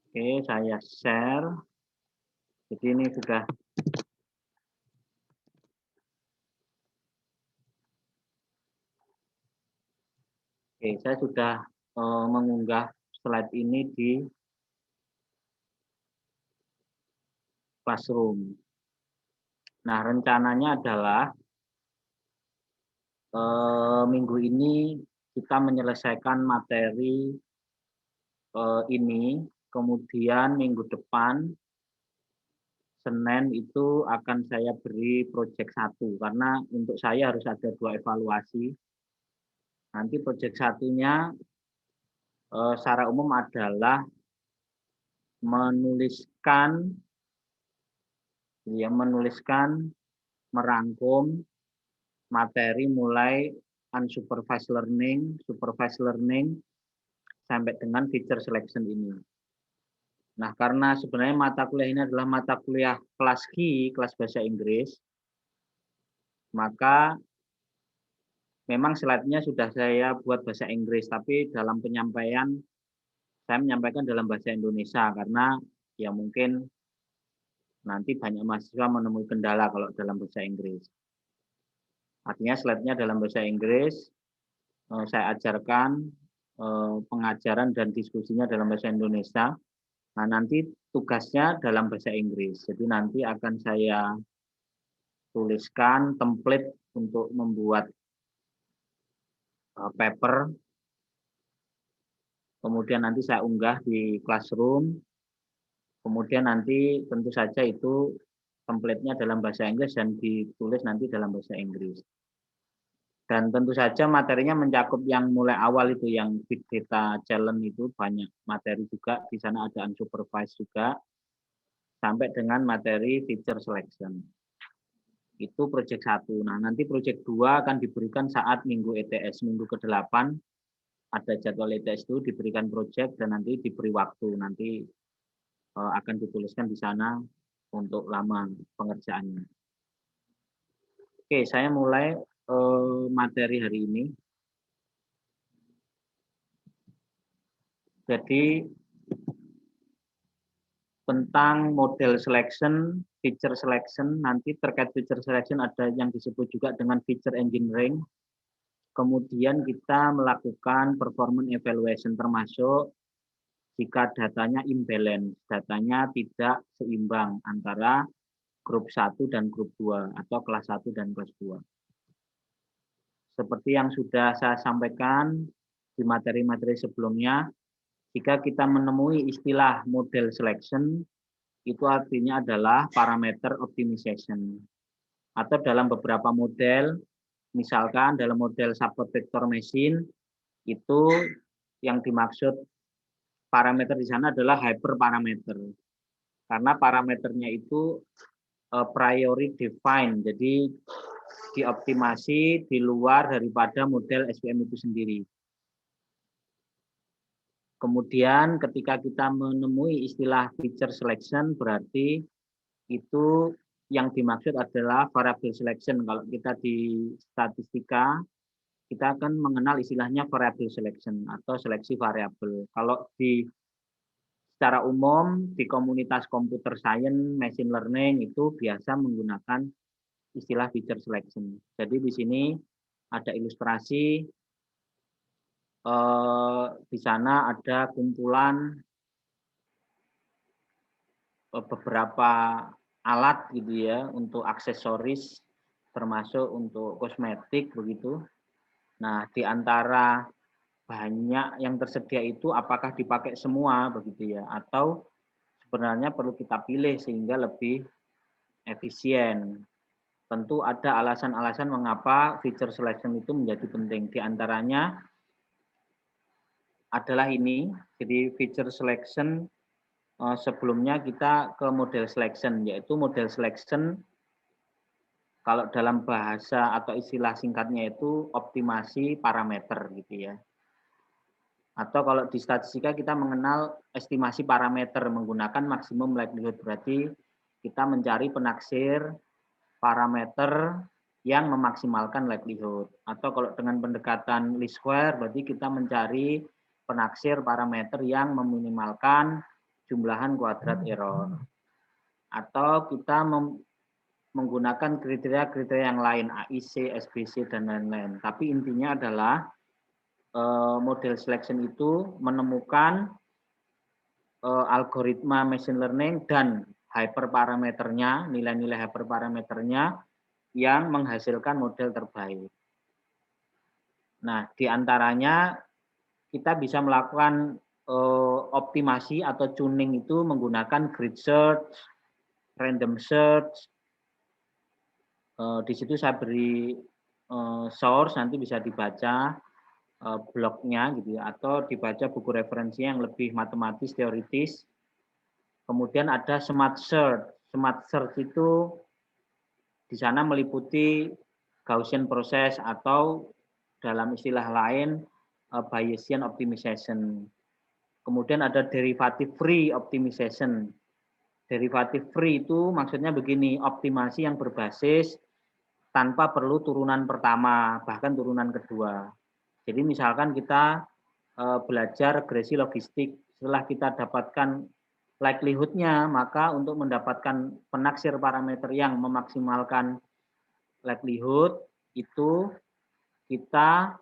Oke, saya share. Jadi ini sudah. Oke, saya sudah mengunggah slide ini di Classroom. Nah, rencananya adalah minggu ini kita menyelesaikan materi ini, kemudian minggu depan Senin itu akan saya beri project 1 karena untuk saya harus ada 2 evaluasi. Nanti project satunya secara umum adalah menuliskan, merangkum materi mulai unsupervised learning, supervised learning, sampai dengan feature selection ini. Nah, karena sebenarnya mata kuliah ini adalah mata kuliah kelas Q, kelas bahasa Inggris, maka memang slide-nya sudah saya buat bahasa Inggris, tapi dalam penyampaian saya menyampaikan dalam bahasa Indonesia karena ya mungkin nanti banyak mahasiswa menemui kendala kalau dalam bahasa Inggris. Artinya slide-nya dalam bahasa Inggris, saya ajarkan pengajaran dan diskusinya dalam bahasa Indonesia. Nah, nanti tugasnya dalam bahasa Inggris. Jadi nanti akan saya tuliskan template untuk membuat paper. Kemudian nanti saya unggah di Classroom. Kemudian nanti tentu saja itu template-nya dalam bahasa Inggris dan ditulis nanti dalam bahasa Inggris. Dan tentu saja materinya mencakup yang mulai awal itu, yang Big Data Challenge itu banyak materi juga. Di sana ada unsupervised juga, sampai dengan materi feature selection. Itu project 1. Nah, nanti project 2 akan diberikan saat minggu ETS, minggu ke-8 ada jadwal ETS itu diberikan project dan nanti diberi waktu. Nanti akan dituliskan di sana untuk lama pengerjaannya. Oke, saya mulai materi hari ini. Jadi tentang model selection, feature selection, nanti terkait feature selection ada yang disebut juga dengan feature engineering. Kemudian kita melakukan performance evaluation termasuk jika datanya imbalance, datanya tidak seimbang antara grup 1 dan grup 2 atau kelas 1 dan kelas 2. Seperti yang sudah saya sampaikan di materi-materi sebelumnya, jika kita menemui istilah model selection, itu artinya adalah parameter optimization. Atau dalam beberapa model, misalkan dalam model support vector machine, itu yang dimaksud parameter di sana adalah hyperparameter. Karena parameternya itu priori define, jadi dioptimasi di luar daripada model SVM itu sendiri. Kemudian ketika kita menemui istilah feature selection, berarti itu yang dimaksud adalah variable selection. Kalau kita di statistika, kita akan mengenal istilahnya variable selection atau seleksi variabel. Kalau secara umum di komunitas computer science, machine learning itu biasa menggunakan istilah feature selection. Jadi di sini ada ilustrasi. Di sana ada kumpulan beberapa alat gitu ya untuk aksesoris termasuk untuk kosmetik begitu. Nah, di antara banyak yang tersedia itu apakah dipakai semua begitu ya atau sebenarnya perlu kita pilih sehingga lebih efisien. Tentu ada alasan-alasan mengapa feature selection itu menjadi penting. Di antaranya adalah ini, jadi feature selection sebelumnya kita ke model selection, yaitu model selection kalau dalam bahasa atau istilah singkatnya itu optimasi parameter gitu ya. Atau kalau di statistika kita mengenal estimasi parameter menggunakan maksimum likelihood, berarti kita mencari penaksir parameter yang memaksimalkan likelihood. Atau kalau dengan pendekatan least square berarti kita mencari penaksir parameter yang meminimalkan jumlahan kuadrat error. Atau kita menggunakan kriteria-kriteria yang lain, AIC, SBC, dan lain-lain. Tapi intinya adalah model selection itu menemukan algoritma machine learning dan hyperparameternya, nilai-nilai hyperparameternya yang menghasilkan model terbaik. Nah, diantaranya kita bisa melakukan optimasi atau tuning itu menggunakan grid search, random search. Di situ saya beri source, nanti bisa dibaca blognya gitu ya, atau dibaca buku referensi yang lebih matematis teoritis. Kemudian ada smart search. Smart search itu di sana meliputi Gaussian process atau dalam istilah lain Bayesian optimization. Kemudian ada derivative free optimization. Derivative free itu maksudnya begini, optimasi yang berbasis tanpa perlu turunan pertama, bahkan turunan kedua. Jadi misalkan kita belajar regresi logistik, setelah kita dapatkan likelihood-nya, maka untuk mendapatkan penaksir parameter yang memaksimalkan likelihood, itu kita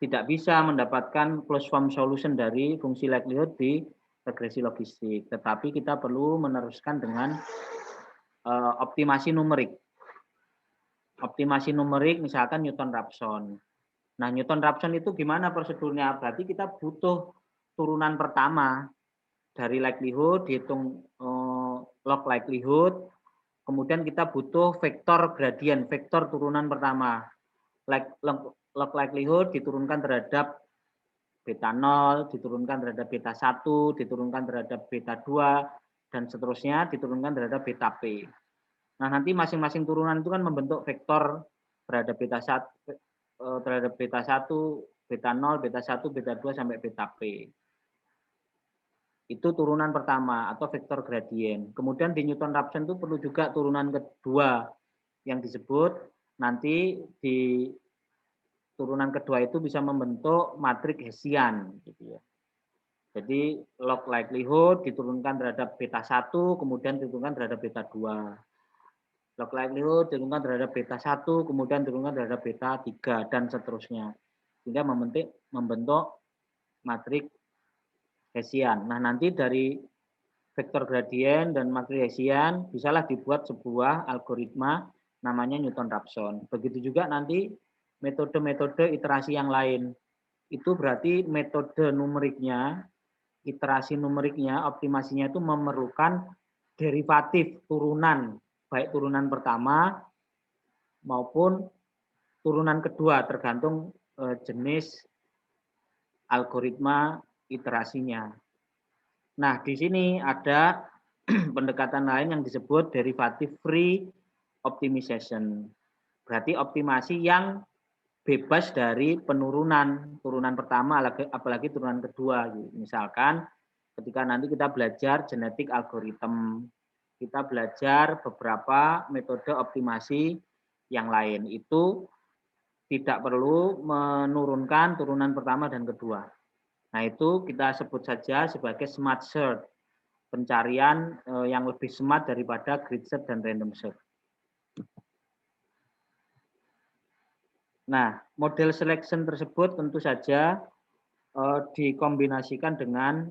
tidak bisa mendapatkan closed form solution dari fungsi likelihood di regresi logistik. Tetapi kita perlu meneruskan dengan optimasi numerik. Optimasi numerik misalkan Newton-Raphson. Nah, Newton-Raphson itu gimana prosedurnya? Berarti kita butuh turunan pertama dari likelihood, dihitung log likelihood, kemudian kita butuh vektor gradien, vektor turunan pertama. Log likelihood diturunkan terhadap beta 0, diturunkan terhadap beta 1, diturunkan terhadap beta 2, dan seterusnya diturunkan terhadap beta P. Nah, nanti masing-masing turunan itu kan membentuk vektor terhadap beta 1, terhadap beta 1, beta 0, beta 1, beta 2, sampai beta P. Itu turunan pertama atau vektor gradien. Kemudian di Newton-Raphson itu perlu juga turunan kedua yang disebut nanti di turunan kedua itu bisa membentuk matrik Hessian gitu ya. Jadi log likelihood diturunkan terhadap beta 1, kemudian diturunkan terhadap beta 2. Log likelihood diturunkan terhadap beta 1, kemudian diturunkan terhadap beta 3, dan seterusnya. Sehingga membentuk matrik Hessian. Nah, nanti dari vektor gradien dan matrik Hessian bisalah dibuat sebuah algoritma namanya Newton-Raphson. Begitu juga nanti metode-metode iterasi yang lain. Itu berarti metode numeriknya, iterasi numeriknya, optimasinya itu memerlukan derivatif turunan, baik turunan pertama maupun turunan kedua, tergantung jenis algoritma iterasinya. Nah, di sini ada pendekatan lain yang disebut derivative free optimization. Berarti optimasi yang bebas dari penurunan, turunan pertama apalagi turunan kedua. Misalkan ketika nanti kita belajar genetik algoritma, kita belajar beberapa metode optimasi yang lain. Itu tidak perlu menurunkan turunan pertama dan kedua. Nah, itu kita sebut saja sebagai smart search, pencarian yang lebih smart daripada grid search dan random search. Nah, model selection tersebut tentu saja dikombinasikan dengan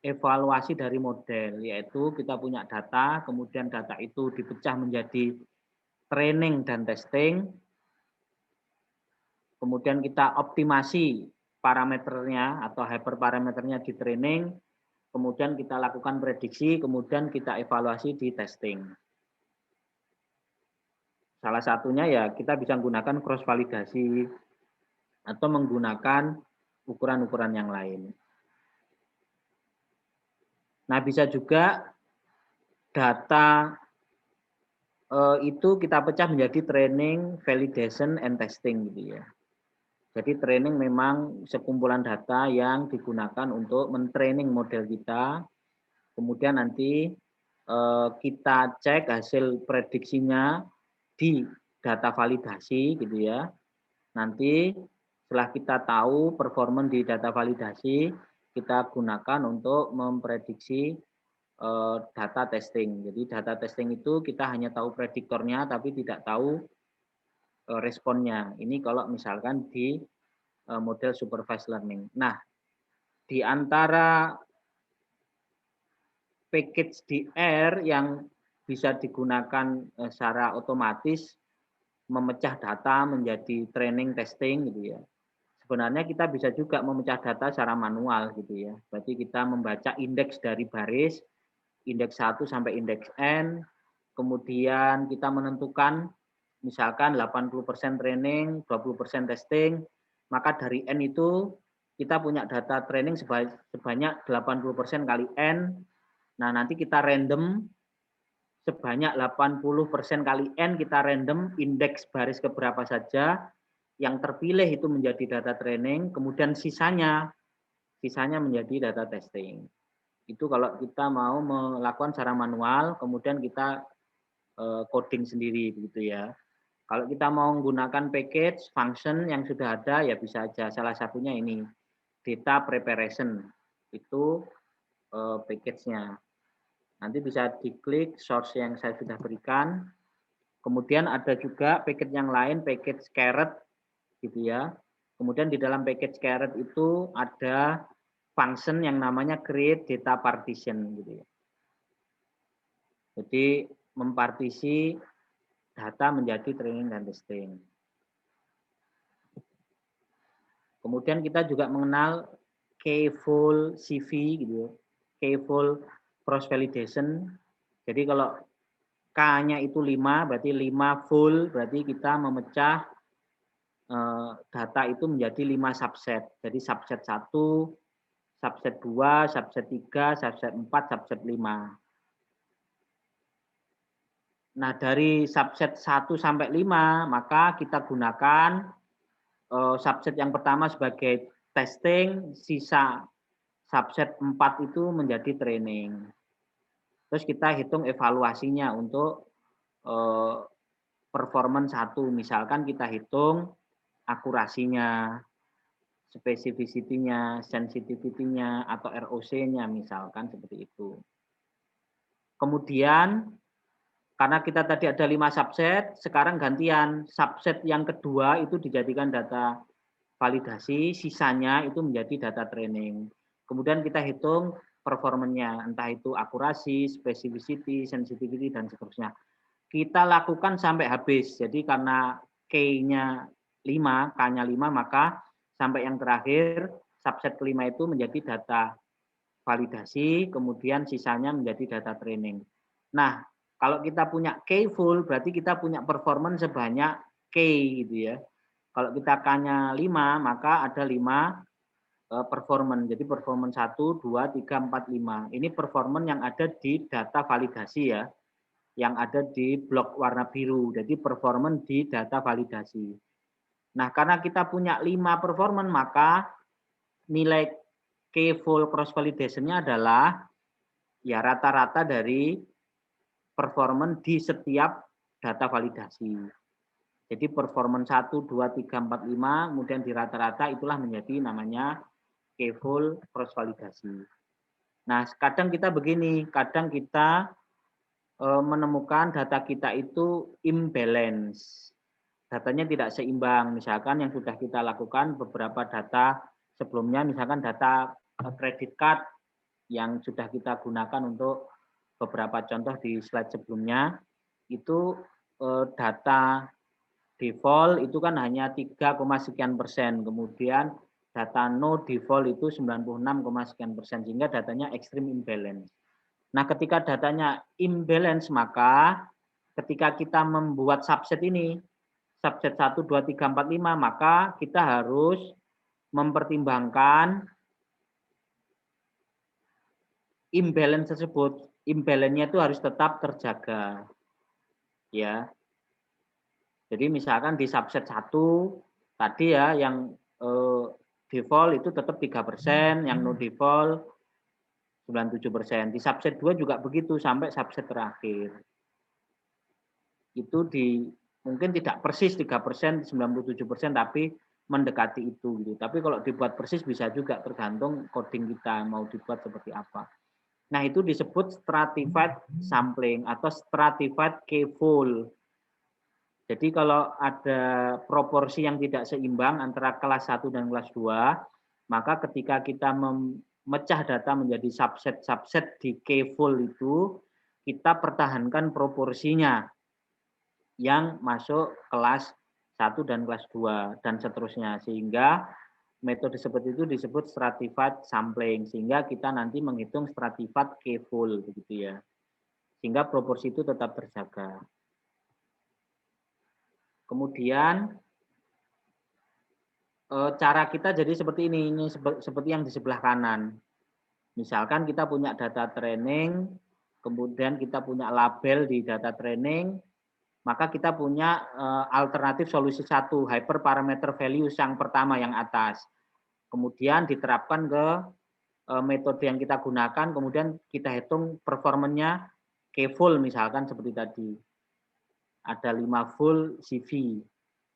evaluasi dari model, yaitu kita punya data, kemudian data itu dipecah menjadi training dan testing, kemudian kita optimasi parameternya atau hyperparameternya di training, kemudian kita lakukan prediksi, kemudian kita evaluasi di testing. Salah satunya ya kita bisa menggunakan cross validasi atau menggunakan ukuran-ukuran yang lain. Nah, bisa juga data itu kita pecah menjadi training, validation, and testing gitu ya. Jadi training memang sekumpulan data yang digunakan untuk mentraining model kita. Kemudian nanti kita cek hasil prediksinya di data validasi gitu ya. Nanti setelah kita tahu performa di data validasi, kita gunakan untuk memprediksi data testing. Jadi data testing itu kita hanya tahu prediktornya tapi tidak tahu responnya. Ini kalau misalkan di model supervised learning. Nah, di antara package di R yang bisa digunakan secara otomatis memecah data menjadi training testing gitu ya. Sebenarnya kita bisa juga memecah data secara manual gitu ya. Berarti kita membaca indeks dari baris, indeks 1 sampai indeks N, kemudian kita menentukan misalkan 80% training, 20% testing, maka dari N itu kita punya data training sebanyak 80% kali N. Nah, nanti kita random sebanyak 80% kali N, kita random indeks baris keberapa saja, yang terpilih itu menjadi data training, kemudian sisanya menjadi data testing. Itu kalau kita mau melakukan secara manual, kemudian kita coding sendiri begitu ya. Kalau kita mau menggunakan package function yang sudah ada ya bisa aja. Salah satunya ini data preparation itu package-nya. Nanti bisa diklik source yang saya sudah berikan. Kemudian ada juga package yang lain, package caret gitu ya. Kemudian di dalam package caret itu ada function yang namanya create data partition gitu ya. Jadi mempartisi data menjadi training dan testing. Kemudian kita juga mengenal K-fold CV gitu ya. K-fold cross validation. Jadi kalau K-nya itu 5, berarti 5 full, berarti kita memecah data itu menjadi 5 subset. Jadi subset 1, subset 2, subset 3, subset 4, subset 5. Nah, dari subset 1 sampai 5, maka kita gunakan subset yang pertama sebagai testing, sisa subset 4 itu menjadi training. Terus kita hitung evaluasinya untuk performance 1. Misalkan kita hitung akurasinya, spesifisitinya, sensitivity-nya, atau ROC-nya misalkan seperti itu. Kemudian karena kita tadi ada 5 subset, sekarang gantian subset yang kedua itu dijadikan data validasi, sisanya itu menjadi data training. Kemudian kita hitung performanya, entah itu akurasi, specificity, sensitivity, dan seterusnya. Kita lakukan sampai habis. Jadi karena K-nya 5, K-nya 5, maka sampai yang terakhir, subset kelima itu menjadi data validasi, kemudian sisanya menjadi data training. Nah, kalau kita punya K full, berarti kita punya performance sebanyak K gitu ya. Kalau kita K-nya 5, maka ada 5 performance. Jadi performance 1, 2, 3, 4, 5. Ini performance yang ada di data validasi ya. Yang ada di blok warna biru. Jadi performance di data validasi. Nah, karena kita punya 5 performance, maka nilai K-fold cross validation-nya adalah ya rata-rata dari performance di setiap data validasi. Jadi performance 1, 2, 3, 4, 5, kemudian di rata-rata itulah menjadi namanya K-fold cross validasi. Nah, kadang kita begini, kadang kita menemukan data kita itu imbalance. Datanya tidak seimbang. Misalkan yang sudah kita lakukan beberapa data sebelumnya, misalkan data credit card yang sudah kita gunakan untuk beberapa contoh di slide sebelumnya, itu data default itu kan hanya 3, sekian persen. Kemudian data no default itu 96, sekian persen. Sehingga datanya extreme imbalance. Nah, ketika datanya imbalance, maka ketika kita membuat subset ini, subset 1, 2, 3, 4, 5, maka kita harus mempertimbangkan imbalance tersebut. Imbalance-nya itu harus tetap terjaga. Ya. Jadi misalkan di subset 1 tadi ya yang default itu tetap 3%, yang no default 97%. Di subset 2 juga begitu sampai subset terakhir. Itu mungkin tidak persis 3%, 97%, tapi mendekati itu gitu. Tapi kalau dibuat persis bisa juga, tergantung coding kita mau dibuat seperti apa. Nah, itu disebut stratified sampling atau stratified k-fold. Jadi kalau ada proporsi yang tidak seimbang antara kelas 1 dan kelas 2, maka ketika kita memecah data menjadi subset-subset di k-fold itu, kita pertahankan proporsinya yang masuk kelas 1 dan kelas 2 dan seterusnya, sehingga metode seperti itu disebut stratified sampling, sehingga kita nanti menghitung stratified k-fold begitu ya, sehingga proporsi itu tetap terjaga. Kemudian cara kita jadi seperti ini seperti yang di sebelah kanan. Misalkan kita punya data training, kemudian kita punya label di data training, maka kita punya alternatif solusi 1, hyperparameter values yang pertama yang atas. Kemudian diterapkan ke metode yang kita gunakan, kemudian kita hitung performanya k-fold misalkan seperti tadi. Ada 5 full CV.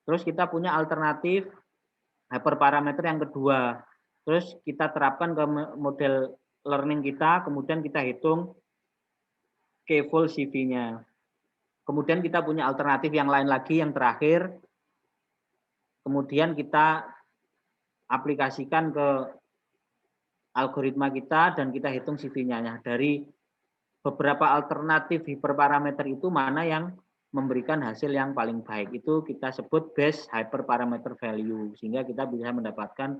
Terus kita punya alternatif hyperparameter yang kedua. Terus kita terapkan ke model learning kita, kemudian kita hitung k-fold CV-nya. Kemudian kita punya alternatif yang lain lagi yang terakhir. Kemudian kita aplikasikan ke algoritma kita dan kita hitung CV-nya. Nah, dari beberapa alternatif hyperparameter itu mana yang memberikan hasil yang paling baik. Itu kita sebut best hyperparameter value, sehingga kita bisa mendapatkan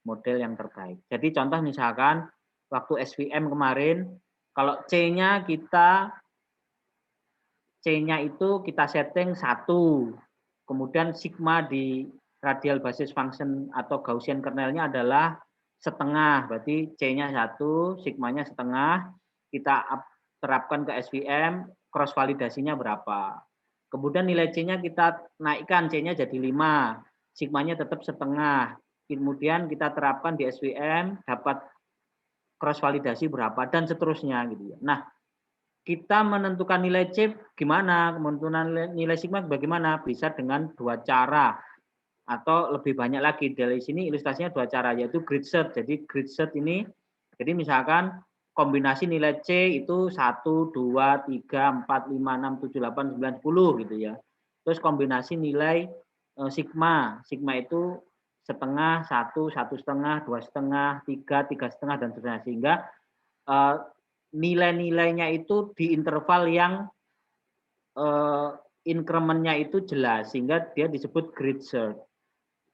model yang terbaik. Jadi contoh misalkan waktu SVM kemarin, kalau C-nya itu kita setting 1, kemudian sigma di radial basis function atau Gaussian kernelnya adalah setengah, berarti C-nya 1, sigmanya setengah, kita terapkan ke SVM, cross validasinya berapa. Kemudian nilai C-nya kita naikkan, C-nya jadi 5, sigmanya tetap setengah. Kemudian kita terapkan di SVM, dapat cross validasi berapa, dan seterusnya gitu ya. Nah, kita menentukan nilai C gimana, menentukan nilai sigma bagaimana, bisa dengan 2 cara atau lebih banyak lagi. Dari sini ilustrasinya 2 cara, yaitu grid search. Jadi grid search ini, jadi misalkan kombinasi nilai C itu 1, 2, 3, 4, 5, 6, 7, 8, 9, 10 gitu ya. Terus kombinasi nilai sigma. Sigma itu setengah, 1, 1,5, 2,5, 3, 3,5 dan seterusnya. Sehingga nilai-nilainya itu di interval yang increment-nya itu jelas, sehingga dia disebut grid search.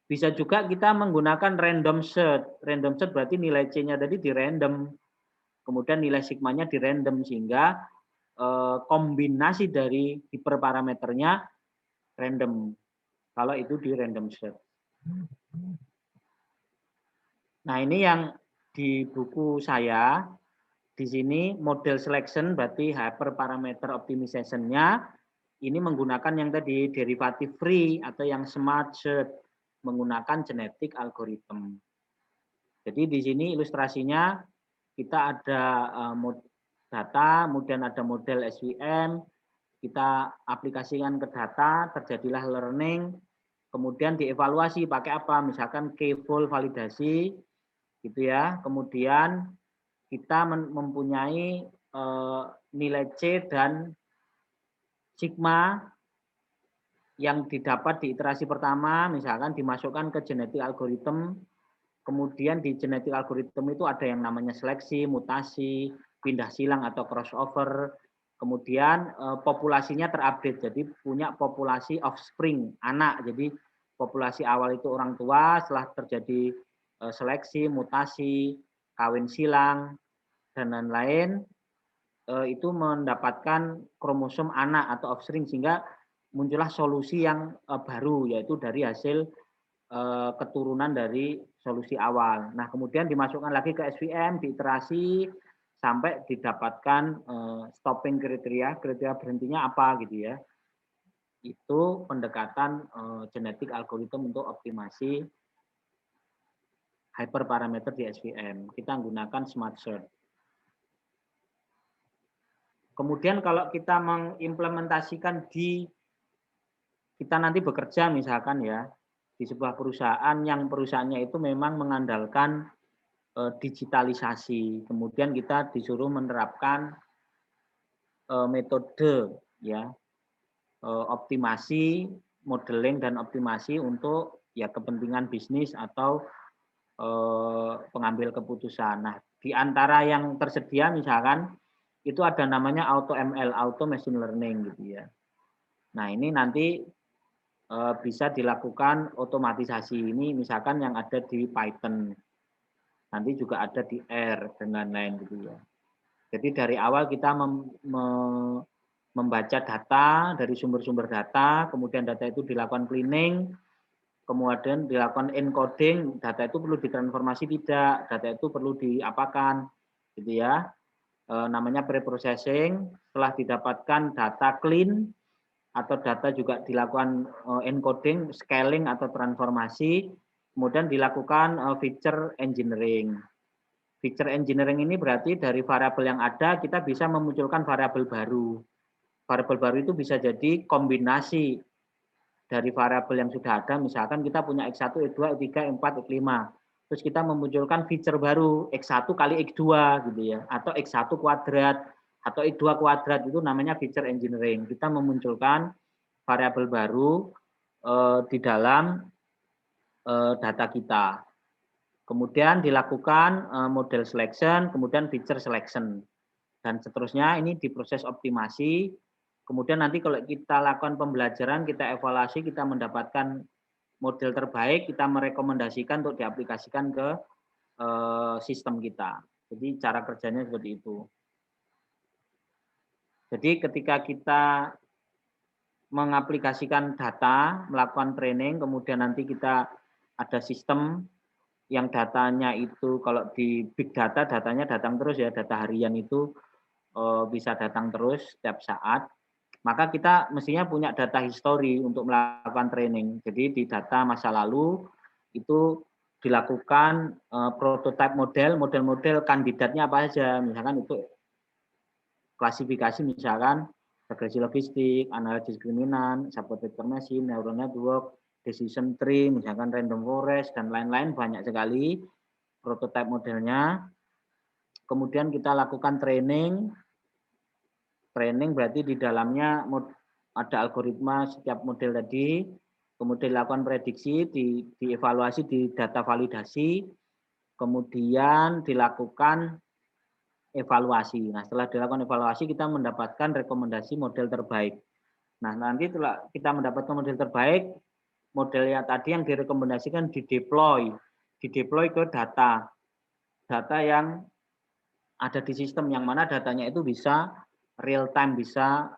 Bisa juga kita menggunakan random search. Random search berarti nilai C-nya tadi di random, kemudian nilai sigmanya di random, sehingga kombinasi dari hiperparameternya random, kalau itu di random search. Nah, ini yang di buku saya. Di sini model selection berarti hyperparameter optimization-nya ini menggunakan yang tadi derivative free atau yang smart search menggunakan genetic algorithm. Jadi di sini ilustrasinya kita ada data, kemudian ada model SVM, kita aplikasikan ke data, terjadilah learning, kemudian dievaluasi pakai apa, misalkan k-fold validasi, gitu ya. Kemudian kita mempunyai nilai C dan sigma yang didapat di iterasi pertama, misalkan dimasukkan ke genetic algorithm, kemudian di genetic algorithm itu ada yang namanya seleksi, mutasi, pindah silang atau crossover, kemudian populasinya terupdate, jadi punya populasi offspring, anak, jadi populasi awal itu orang tua, setelah terjadi seleksi, mutasi, kawin silang, dan lain-lain, itu mendapatkan kromosom anak atau offspring, sehingga muncullah solusi yang baru, yaitu dari hasil keturunan dari solusi awal. Nah, kemudian dimasukkan lagi ke SVM, diiterasi, sampai didapatkan stopping kriteria berhentinya apa gitu ya. Itu pendekatan genetik algorithm untuk optimasi hyperparameter di SVM. Kita menggunakan smart search. Kemudian kalau kita mengimplementasikan kita nanti bekerja misalkan ya, di sebuah perusahaan yang perusahaannya itu memang mengandalkan digitalisasi. Kemudian kita disuruh menerapkan metode ya optimasi, modeling dan optimasi untuk ya kepentingan bisnis atau pengambil keputusan. Nah, di antara yang tersedia misalkan itu ada namanya auto ML, auto machine learning gitu ya. Nah, ini nanti bisa dilakukan otomatisasi ini misalkan yang ada di Python. Nanti juga ada di R dan lain-lain gitu ya. Jadi dari awal kita membaca data dari sumber-sumber data, kemudian data itu dilakukan cleaning, kemudian dilakukan encoding, data itu perlu ditransformasi tidak, data itu perlu diapakan, gitu ya. Namanya pre-processing, setelah didapatkan data clean, atau data juga dilakukan encoding, scaling atau transformasi, kemudian dilakukan feature engineering. Feature engineering ini berarti dari variabel yang ada kita bisa memunculkan variabel baru. Variabel baru itu bisa jadi kombinasi dari variabel yang sudah ada, misalkan kita punya X1, X2, X3, X4, X5. Terus kita memunculkan feature baru, X1 kali X2 gitu ya, atau X1 kuadrat, atau X2 kuadrat, itu namanya feature engineering. Kita memunculkan variabel baru di dalam data kita. Kemudian dilakukan model selection, kemudian feature selection. Dan seterusnya ini diproses optimasi. Kemudian nanti kalau kita lakukan pembelajaran, kita evaluasi, kita mendapatkan model terbaik, kita merekomendasikan untuk diaplikasikan ke sistem kita. Jadi cara kerjanya seperti itu. Jadi ketika kita mengaplikasikan data, melakukan training, kemudian nanti kita ada sistem yang datanya itu kalau di big data, datanya datang terus ya, data harian itu bisa datang terus setiap saat, maka kita mestinya punya data history untuk melakukan training. Jadi di data masa lalu itu dilakukan prototype model kandidatnya apa saja, misalkan itu klasifikasi misalkan regresi logistik, analisis diskriminan, support vector machine, neural network, decision tree, misalkan random forest, dan lain-lain banyak sekali prototype modelnya. Kemudian kita lakukan training. Training berarti di dalamnya ada algoritma setiap model tadi, kemudian dilakukan prediksi, dievaluasi di data validasi, kemudian dilakukan evaluasi. Nah, setelah dilakukan evaluasi, kita mendapatkan rekomendasi model terbaik. Nah, nanti setelah kita mendapatkan model terbaik, model yang tadi yang direkomendasikan dideploy ke data yang ada di sistem, yang mana datanya itu bisa real time, bisa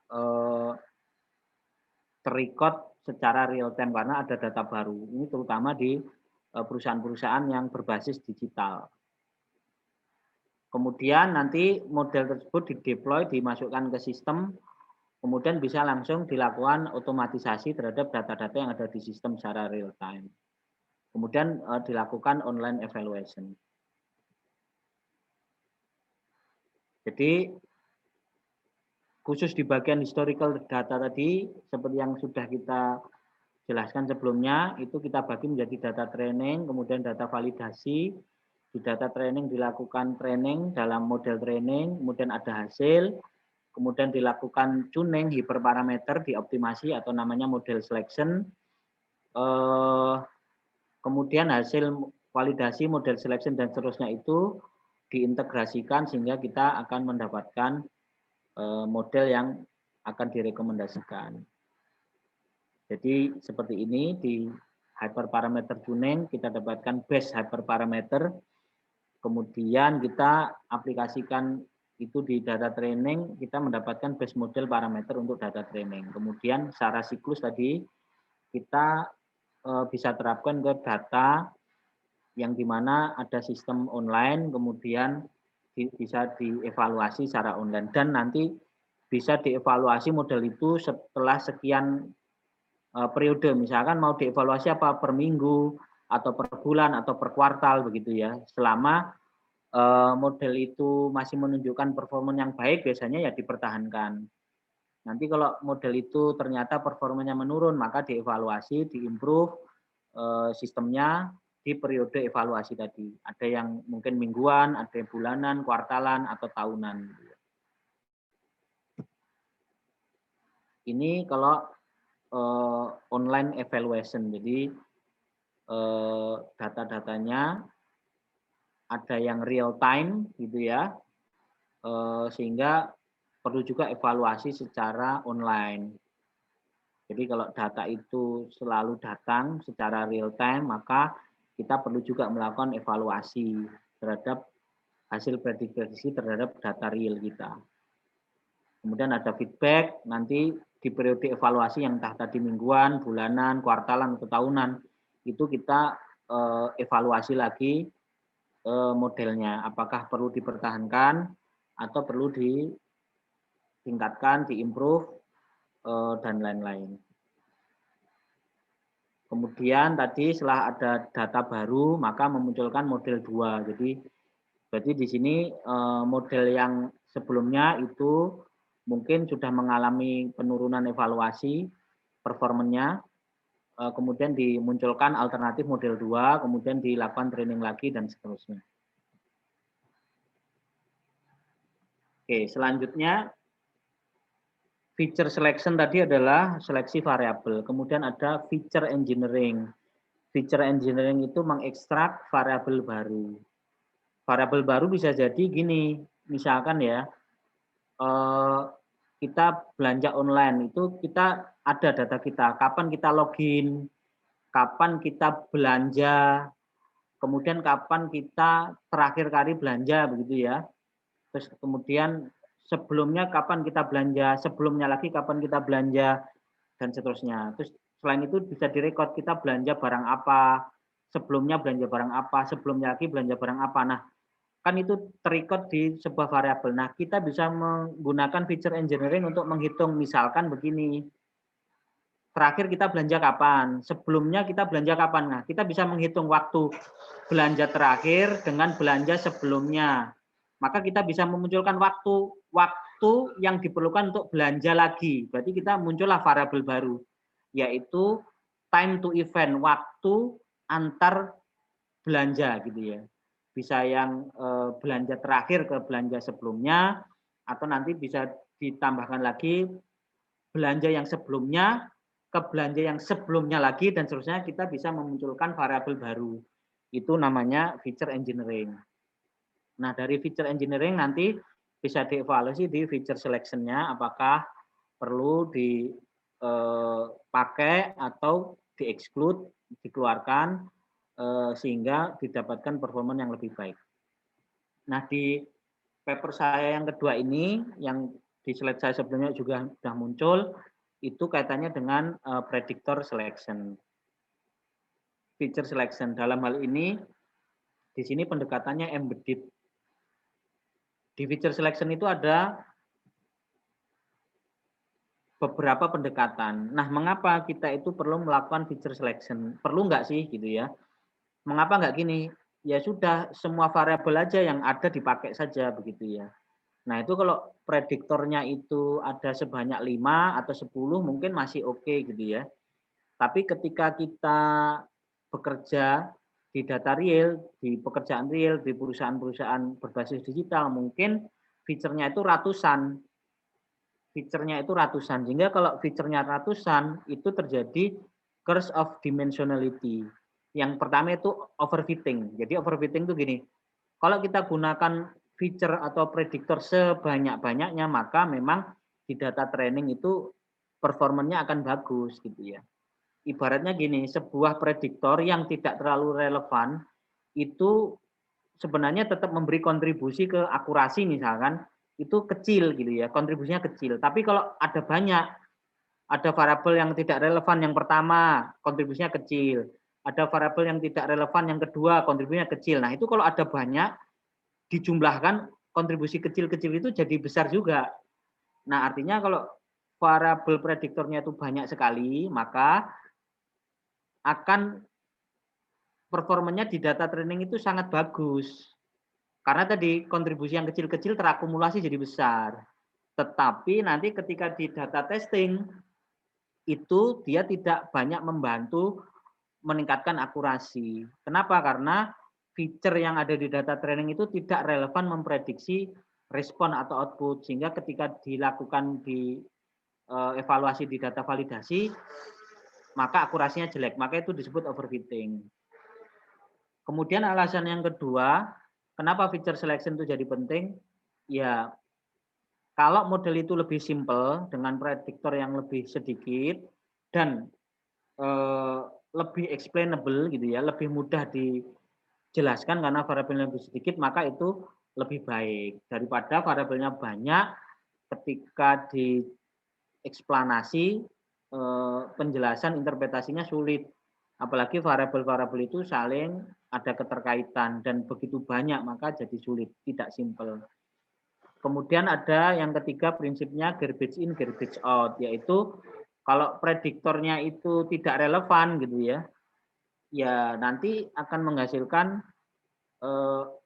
terrecord secara real time karena ada data baru. Ini terutama di perusahaan-perusahaan yang berbasis digital. Kemudian nanti model tersebut dideploy, dimasukkan ke sistem, kemudian bisa langsung dilakukan otomatisasi terhadap data-data yang ada di sistem secara real time. Kemudian dilakukan online evaluation. Jadi khusus di bagian historical data tadi, seperti yang sudah kita jelaskan sebelumnya, itu kita bagi menjadi data training, kemudian data validasi. Di data training dilakukan training dalam model training, kemudian ada hasil, kemudian dilakukan tuning hiperparameter, dioptimasi atau namanya model selection. Kemudian hasil validasi, model selection dan seterusnya itu diintegrasikan sehingga kita akan mendapatkan model yang akan direkomendasikan. Jadi seperti ini di hyperparameter tuning kita dapatkan base hyperparameter, kemudian kita aplikasikan itu di data training, kita mendapatkan base model parameter untuk data training. Kemudian secara siklus tadi kita bisa terapkan ke data yang dimana ada sistem online, kemudian bisa dievaluasi secara online dan nanti bisa dievaluasi model itu setelah sekian periode, misalkan mau dievaluasi apa per minggu atau per bulan atau per kuartal begitu ya. Selama model itu masih menunjukkan performa yang baik, biasanya ya dipertahankan. Nanti kalau model itu ternyata performanya menurun, maka dievaluasi, diimprove, sistemnya di periode evaluasi tadi. Ada yang mungkin mingguan, ada yang bulanan, kuartalan, atau tahunan. Ini kalau online evaluation. Jadi data-datanya ada yang real time gitu ya, sehingga perlu juga evaluasi secara online. Jadi kalau data itu selalu datang secara real time, maka kita perlu juga melakukan evaluasi terhadap hasil prediksi terhadap data real kita. Kemudian ada feedback, nanti di periode evaluasi yang entah tadi mingguan, bulanan, kuartalan, atau tahunan, itu kita evaluasi lagi modelnya, apakah perlu dipertahankan atau perlu ditingkatkan, diimprove, dan lain-lain. Kemudian tadi setelah ada data baru, maka memunculkan model 2. Jadi berarti di sini model yang sebelumnya itu mungkin sudah mengalami penurunan evaluasi performanya, kemudian dimunculkan alternatif model 2, kemudian dilakukan training lagi dan seterusnya. Oke, selanjutnya feature selection tadi adalah seleksi variabel. Kemudian ada feature engineering. Feature engineering itu mengekstrak variabel baru. Variabel baru bisa jadi gini, misalkan ya, kita belanja online itu kita ada data kita, kapan kita login, kapan kita belanja, kemudian kapan kita terakhir kali belanja begitu ya. Terus kemudian sebelumnya kapan kita belanja, sebelumnya lagi kapan kita belanja, dan seterusnya. Terus selain itu bisa direkod kita belanja barang apa, sebelumnya belanja barang apa, sebelumnya lagi belanja barang apa. Nah, kan itu terikot di sebuah variabel. Nah, kita bisa menggunakan feature engineering untuk menghitung, misalkan begini, terakhir kita belanja kapan, sebelumnya kita belanja kapan. Nah, kita bisa menghitung waktu belanja terakhir dengan belanja sebelumnya. Maka kita bisa memunculkan waktu yang diperlukan untuk belanja lagi. Berarti kita muncullah variabel baru, yaitu time to event, waktu antar belanja gitu ya. Bisa yang belanja terakhir ke belanja sebelumnya, atau nanti bisa ditambahkan lagi belanja yang sebelumnya ke belanja yang sebelumnya lagi, dan seterusnya. Kita bisa memunculkan variabel baru. Itu namanya feature engineering. Nah, dari feature engineering nanti bisa dievaluasi di feature selection-nya, apakah perlu dipakai atau di-exclude, dikeluarkan, sehingga didapatkan performa yang lebih baik. Nah, di paper saya yang kedua ini, yang di slide saya sebelumnya juga sudah muncul, itu kaitannya dengan predictor selection. Feature selection dalam hal ini, di sini pendekatannya embedded. Di feature selection itu ada beberapa pendekatan. Nah, mengapa kita itu perlu melakukan feature selection? Perlu nggak sih gitu ya? Mengapa nggak gini? Ya sudah, semua variabel aja yang ada dipakai saja begitu ya. Nah, itu kalau prediktornya itu ada sebanyak 5 atau 10 mungkin masih oke gitu ya. Tapi ketika kita bekerja di data real, di pekerjaan real, di perusahaan-perusahaan berbasis digital, mungkin fiturnya itu ratusan. Sehingga kalau fiturnya ratusan, itu terjadi curse of dimensionality. Yang pertama itu overfitting. Jadi overfitting itu gini, kalau kita gunakan feature atau prediktor sebanyak-banyaknya, maka memang di data training itu performanya akan bagus gitu ya. Ibaratnya gini, sebuah prediktor yang tidak terlalu relevan itu sebenarnya tetap memberi kontribusi ke akurasi misalkan, itu kecil gitu ya, kontribusinya kecil. Tapi kalau ada banyak, ada variabel yang tidak relevan yang pertama, kontribusinya kecil. Ada variabel yang tidak relevan yang kedua, kontribusinya kecil. Nah, itu kalau ada banyak, dijumlahkan kontribusi kecil-kecil itu jadi besar juga. Nah, artinya kalau variabel prediktornya itu banyak sekali, maka akan performanya di data training itu sangat bagus. Karena tadi kontribusi yang kecil-kecil terakumulasi jadi besar. Tetapi nanti ketika di data testing, itu dia tidak banyak membantu meningkatkan akurasi. Kenapa? Karena feature yang ada di data training itu tidak relevan memprediksi respon atau output, sehingga ketika dilakukan di evaluasi di data validasi, maka akurasinya jelek, maka itu disebut overfitting. Kemudian alasan yang kedua, kenapa feature selection itu jadi penting? Ya, kalau model itu lebih simple dengan prediktor yang lebih sedikit dan lebih explainable gitu ya, lebih mudah dijelaskan karena variabelnya lebih sedikit, maka itu lebih baik daripada variabelnya banyak ketika dieksplanasi penjelasan interpretasinya sulit. Apalagi variabel-variabel itu saling ada keterkaitan dan begitu banyak maka jadi sulit, tidak simpel. Kemudian ada yang ketiga prinsipnya garbage in, garbage out, yaitu kalau prediktornya itu tidak relevan gitu ya, ya nanti akan menghasilkan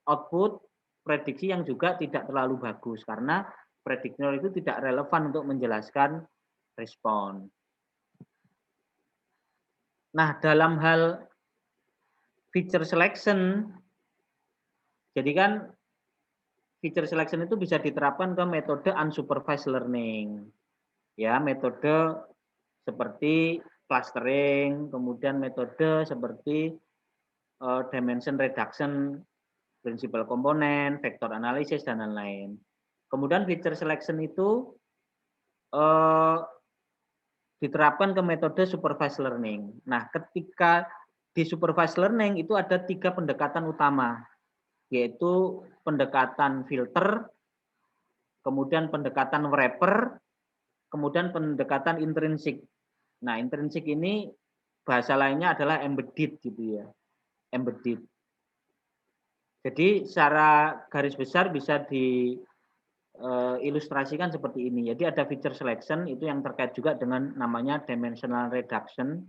output prediksi yang juga tidak terlalu bagus karena prediktor itu tidak relevan untuk menjelaskan respon. Nah, dalam hal feature selection, jadi kan feature selection itu bisa diterapkan ke metode unsupervised learning. Ya, metode seperti clustering, kemudian metode seperti dimension reduction, principal komponen, vector analysis, dan lain-lain. Kemudian feature selection itu diterapkan ke metode supervised learning. Nah, ketika di supervised learning itu ada 3 pendekatan utama, yaitu pendekatan filter, kemudian pendekatan wrapper, kemudian pendekatan intrinsik. Nah, intrinsik ini bahasa lainnya adalah embedded gitu ya, embedded. Jadi secara garis besar bisa diilustrasikan seperti ini. Jadi ada feature selection itu yang terkait juga dengan namanya dimensional reduction.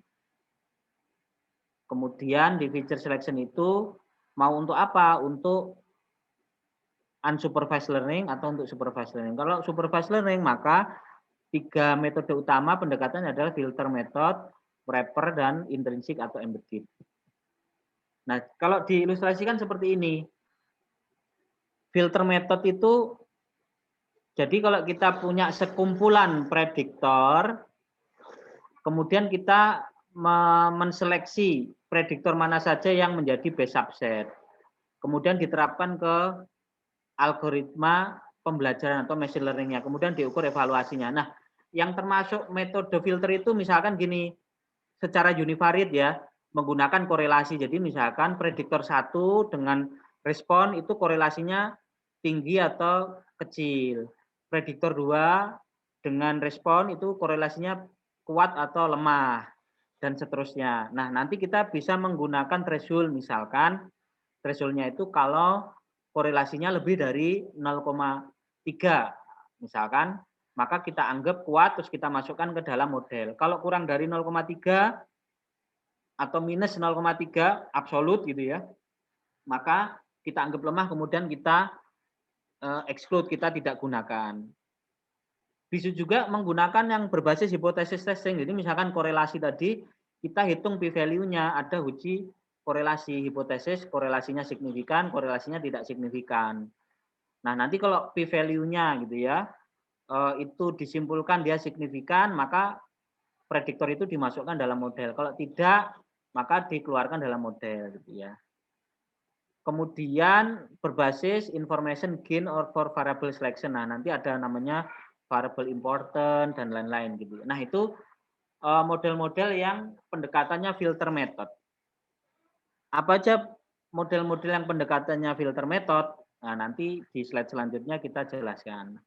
Kemudian di feature selection itu mau untuk apa? Untuk unsupervised learning atau untuk supervised learning. Kalau supervised learning maka 3 metode utama pendekatannya adalah filter method, wrapper, dan intrinsik atau embedded. Nah, kalau diilustrasikan seperti ini. Filter method itu, jadi kalau kita punya sekumpulan prediktor, kemudian kita menseleksi prediktor mana saja yang menjadi base subset. Kemudian diterapkan ke algoritma pembelajaran atau machine learning-nya. Kemudian diukur evaluasinya. Nah, yang termasuk metode filter itu misalkan gini, secara univarit ya, menggunakan korelasi. Jadi misalkan prediktor 1 dengan respon itu korelasinya tinggi atau kecil. Prediktor 2 dengan respon itu korelasinya kuat atau lemah, dan seterusnya. Nah, nanti kita bisa menggunakan threshold, misalkan thresholdnya itu kalau korelasinya lebih dari 0,3 misalkan, maka kita anggap kuat terus kita masukkan ke dalam model. Kalau kurang dari 0,3 atau minus 0,3 absolut gitu ya, maka kita anggap lemah kemudian kita exclude, kita tidak gunakan. Bisa juga menggunakan yang berbasis hipotesis testing. Jadi misalkan korelasi tadi kita hitung p-value-nya, ada uji korelasi hipotesis, korelasinya signifikan, korelasinya tidak signifikan. Nah, nanti kalau p-value-nya gitu ya, itu disimpulkan dia signifikan, maka prediktor itu dimasukkan dalam model. Kalau tidak, maka dikeluarkan dalam model gitu ya. Kemudian berbasis information gain or for variable selection. Nah, nanti ada namanya variable important dan lain-lain gitu. Nah, itu model-model yang pendekatannya filter method. Apa aja model-model yang pendekatannya filter method? Nah, nanti di slide selanjutnya kita jelaskan.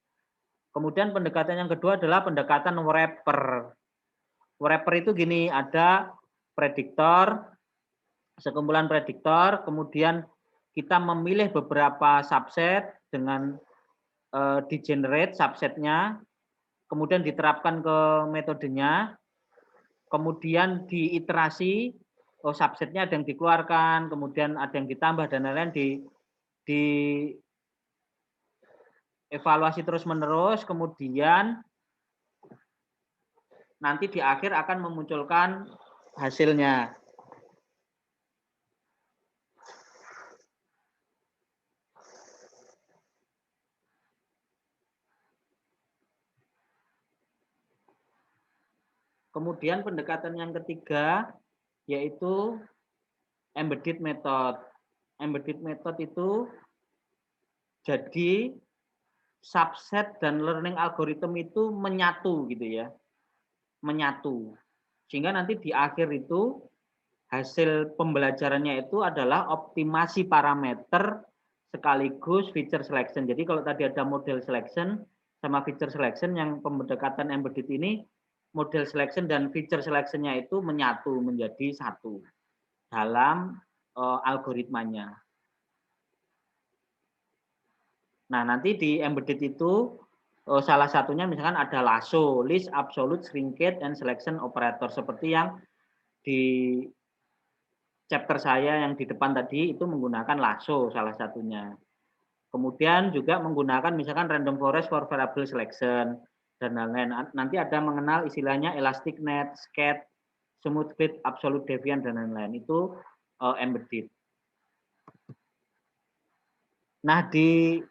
Kemudian pendekatan yang kedua adalah pendekatan wrapper. Wrapper itu gini, ada prediktor, sekumpulan prediktor, kemudian kita memilih beberapa subset dengan di-generate subsetnya, kemudian diterapkan ke metodenya, kemudian diiterasi, subsetnya ada yang dikeluarkan, kemudian ada yang ditambah dan lain-lain, di evaluasi terus-menerus, kemudian nanti di akhir akan memunculkan hasilnya. Kemudian pendekatan yang ketiga yaitu embedded method. Embedded method itu jadi subset dan learning algorithm itu menyatu gitu ya. Menyatu. Sehingga nanti di akhir itu hasil pembelajarannya itu adalah optimasi parameter sekaligus feature selection. Jadi kalau tadi ada model selection sama feature selection, yang pendekatan embedded ini model selection dan feature selectionnya itu menyatu menjadi satu dalam algoritmanya. Nah, nanti di embedded itu salah satunya misalkan ada lasso, list, absolute, shrinkage, and selection operator. Seperti yang di chapter saya yang di depan tadi itu menggunakan lasso salah satunya. Kemudian juga menggunakan misalkan random forest for variable selection dan lain-lain. Nanti ada mengenal istilahnya elastic net, scat, smooth fit, absolute deviant dan lain-lain. Itu embedded. Nah, di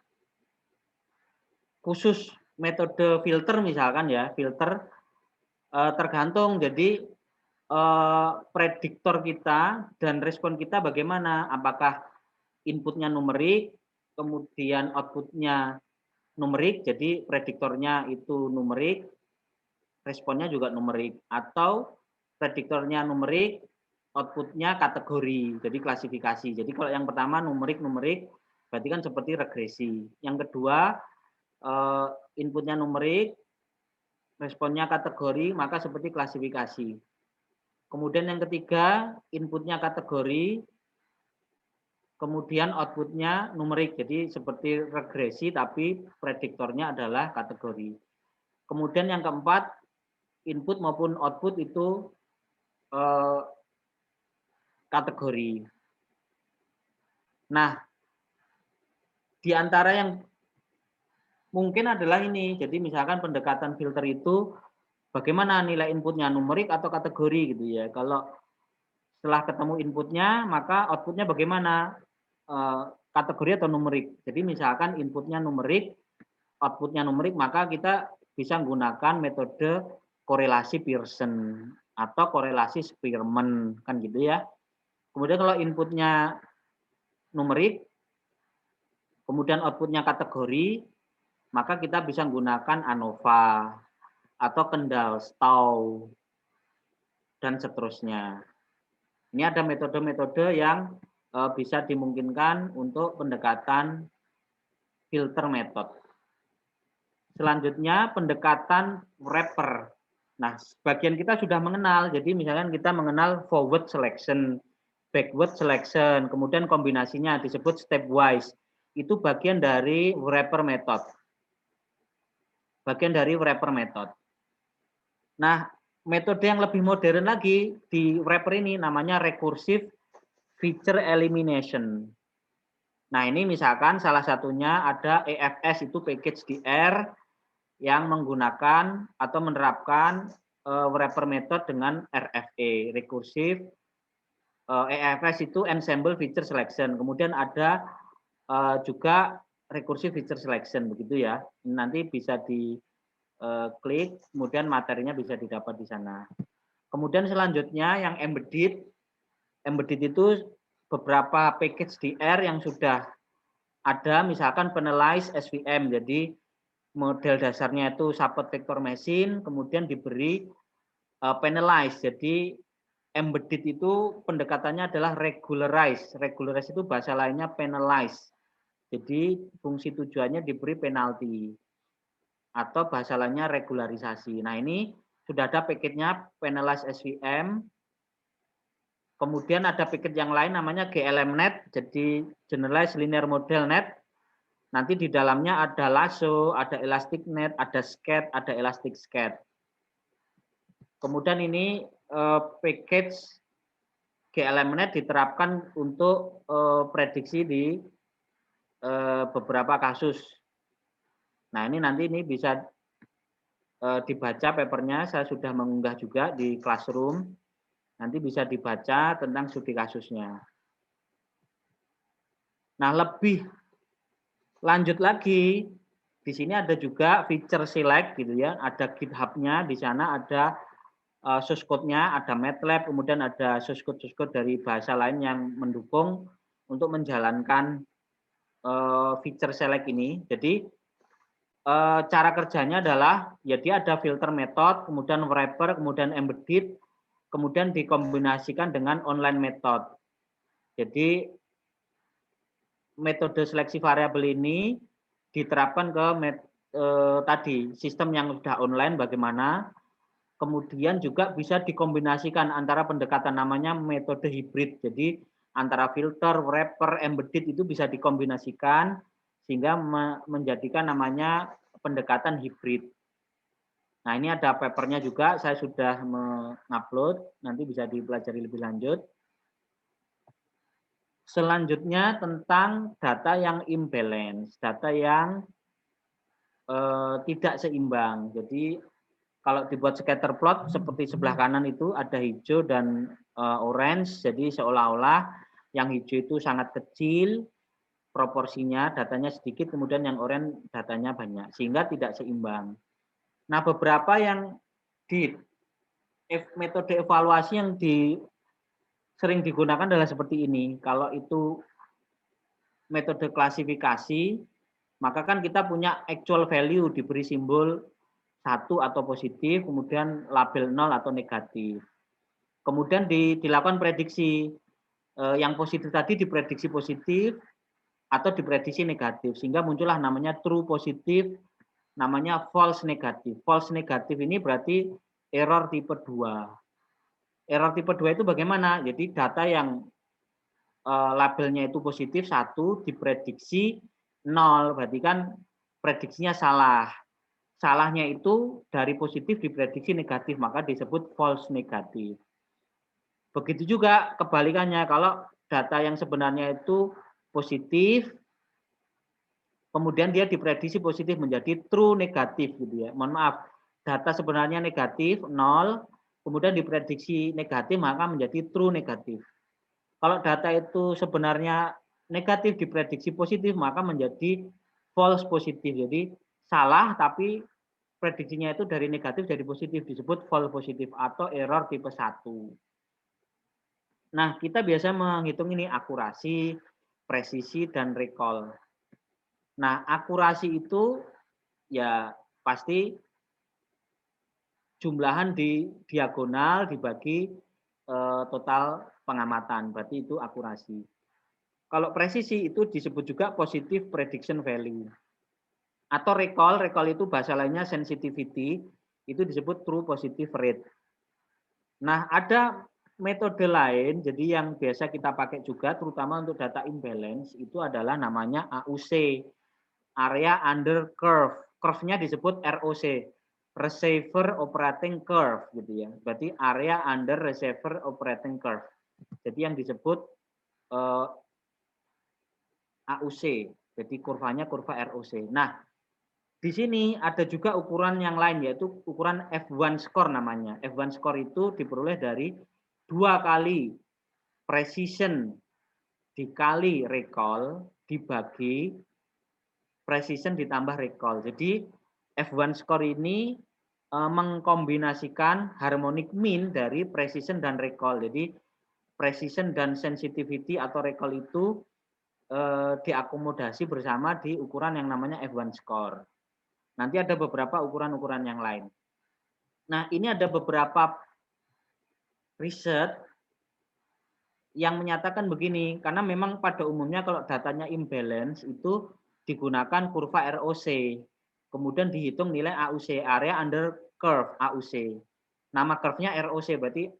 khusus metode filter misalkan ya, filter tergantung. Jadi prediktor kita dan respon kita bagaimana, apakah inputnya numerik, kemudian outputnya numerik, jadi prediktornya itu numerik, responnya juga numerik, atau prediktornya numerik, outputnya kategori, jadi klasifikasi. Jadi kalau yang pertama numerik, berarti kan seperti regresi. Yang kedua inputnya numerik, responnya kategori, maka seperti klasifikasi. Kemudian yang ketiga, inputnya kategori, kemudian outputnya numerik, jadi seperti regresi tapi prediktornya adalah kategori. Kemudian yang keempat, input maupun output itu kategori. Nah, di antara yang mungkin adalah ini, jadi misalkan pendekatan filter itu bagaimana nilai inputnya, numerik atau kategori gitu ya. Kalau setelah ketemu inputnya, maka outputnya bagaimana, kategori atau numerik. Jadi misalkan inputnya numerik, outputnya numerik, maka kita bisa menggunakan metode korelasi Pearson atau korelasi Spearman, kan gitu ya. Kemudian kalau inputnya numerik, kemudian outputnya kategori, maka kita bisa menggunakan ANOVA atau Kendall, Stowe, dan seterusnya. Ini ada metode-metode yang bisa dimungkinkan untuk pendekatan filter method. Selanjutnya pendekatan wrapper. Nah, sebagian kita sudah mengenal. Jadi misalkan kita mengenal forward selection, backward selection, kemudian kombinasinya disebut stepwise. Itu bagian dari wrapper method. Bagian dari wrapper method. Nah, metode yang lebih modern lagi di wrapper ini namanya recursive feature elimination. Nah, ini misalkan salah satunya ada EFS, itu package DR yang menggunakan atau menerapkan wrapper method dengan RFA, recursive EFS itu ensemble feature selection. Kemudian ada juga recursive feature selection begitu ya. Nanti bisa di klik, kemudian materinya bisa didapat di sana. Kemudian selanjutnya yang embedded. Embedded itu beberapa package DR yang sudah ada, misalkan Penalize SVM. Jadi model dasarnya itu support vector machine, kemudian diberi penalize. Jadi embedded itu pendekatannya adalah regularize. Regularize itu bahasa lainnya penalize. Jadi fungsi tujuannya diberi penalti atau bahasa lainnya regularisasi. Nah, ini sudah ada package-nya penalize SVM. Kemudian ada package yang lain namanya GLMNet, jadi Generalized Linear Model Net. Nanti di dalamnya ada lasso, ada elastic net, ada scat, ada elastic scat. Kemudian ini package GLMNet diterapkan untuk prediksi di beberapa kasus. Nah, ini nanti ini bisa dibaca papernya, saya sudah mengunggah juga di Classroom. Nanti bisa dibaca tentang studi kasusnya. Nah, lebih lanjut lagi, di sini ada juga feature select gitu ya, ada GitHub-nya, di sana ada source code-nya, ada MATLAB, kemudian ada source code dari bahasa lain yang mendukung untuk menjalankan feature select ini. Jadi cara kerjanya adalah ya dia ada filter method, kemudian wrapper, kemudian embedded, kemudian dikombinasikan dengan online method. Jadi metode seleksi variabel ini diterapkan ke tadi sistem yang sudah online bagaimana, kemudian juga bisa dikombinasikan antara pendekatan namanya metode hibrid. Jadi antara filter, wrapper, embedded itu bisa dikombinasikan sehingga menjadikan namanya pendekatan hibrid. Nah, ini ada papernya juga, saya sudah mengupload, nanti bisa dipelajari lebih lanjut. Selanjutnya tentang data yang imbalance, data yang tidak seimbang. Jadi kalau dibuat scatter plot seperti sebelah kanan itu ada hijau dan orange, jadi seolah-olah yang hijau itu sangat kecil proporsinya, datanya sedikit, kemudian yang orange datanya banyak, sehingga tidak seimbang. Nah, beberapa yang di metode evaluasi yang sering digunakan adalah seperti ini. Kalau itu metode klasifikasi, maka kan kita punya actual value diberi simbol 1 atau positif, kemudian label 0 atau negatif. Kemudian dilakukan prediksi, yang positif tadi diprediksi positif atau diprediksi negatif, sehingga muncullah namanya true positif, namanya false negatif. False negatif ini berarti error tipe 2. Error tipe 2 itu bagaimana? Jadi data yang labelnya itu positif 1 diprediksi 0, berarti kan prediksinya salah. Salahnya itu dari positif diprediksi negatif, maka disebut false negatif. Begitu juga kebalikannya, kalau data yang sebenarnya itu positif, kemudian dia diprediksi positif menjadi true negatif gitu ya. Mohon maaf, data sebenarnya negatif 0, kemudian diprediksi negatif maka menjadi true negatif. Kalau data itu sebenarnya negatif diprediksi positif maka menjadi false positif. Jadi salah tapi prediksinya itu dari negatif jadi positif, disebut false positif atau error tipe 1. Nah, kita biasa menghitung ini akurasi, presisi, dan recall. Nah, akurasi itu ya pasti jumlahan di diagonal dibagi total pengamatan, berarti itu akurasi. Kalau presisi itu disebut juga positive prediction value. Atau recall itu bahasa lainnya sensitivity, itu disebut true positive rate. Nah, ada metode lain, jadi yang biasa kita pakai juga, terutama untuk data imbalance, itu adalah namanya AUC, Area Under Curve. Curve-nya disebut ROC, Receiver Operating Curve, gitu ya. Berarti Area Under Receiver Operating Curve. Jadi yang disebut AUC, jadi kurvanya kurva ROC. Nah, di sini ada juga ukuran yang lain, yaitu ukuran F1 score namanya. F1 score itu diperoleh dari 2 kali precision dikali recall dibagi precision ditambah recall. Jadi F1 score ini mengkombinasikan harmonic mean dari precision dan recall. Jadi precision dan sensitivity atau recall itu diakomodasi bersama di ukuran yang namanya F1 score. Nanti ada beberapa ukuran-ukuran yang lain. Nah, ini ada beberapa riset yang menyatakan begini, karena memang pada umumnya kalau datanya imbalance itu digunakan kurva ROC, kemudian dihitung nilai AUC, Area Under Curve, AUC. Nama curve-nya ROC, berarti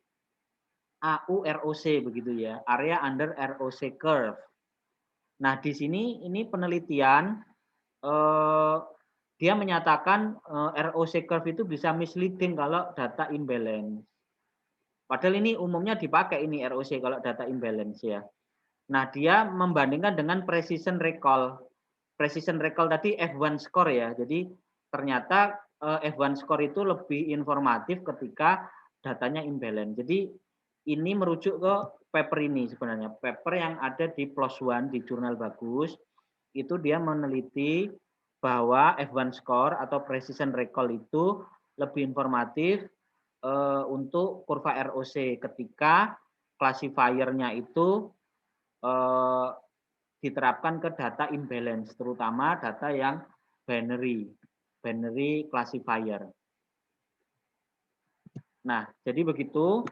AUROC begitu ya, Area Under ROC Curve. Nah, di sini ini penelitian dia menyatakan ROC curve itu bisa misleading kalau data imbalance. Padahal ini umumnya dipakai ini ROC kalau data imbalance ya. Nah, dia membandingkan dengan precision recall. Precision recall tadi F1 score ya. Jadi ternyata F1 score itu lebih informatif ketika datanya imbalance. Jadi ini merujuk ke paper ini sebenarnya. Paper yang ada di PLOS ONE di jurnal bagus. Itu dia meneliti bahwa F1 score atau precision recall itu lebih informatif untuk kurva ROC ketika classifier-nya itu diterapkan ke data imbalance, terutama data yang binary classifier. Nah, jadi begitu.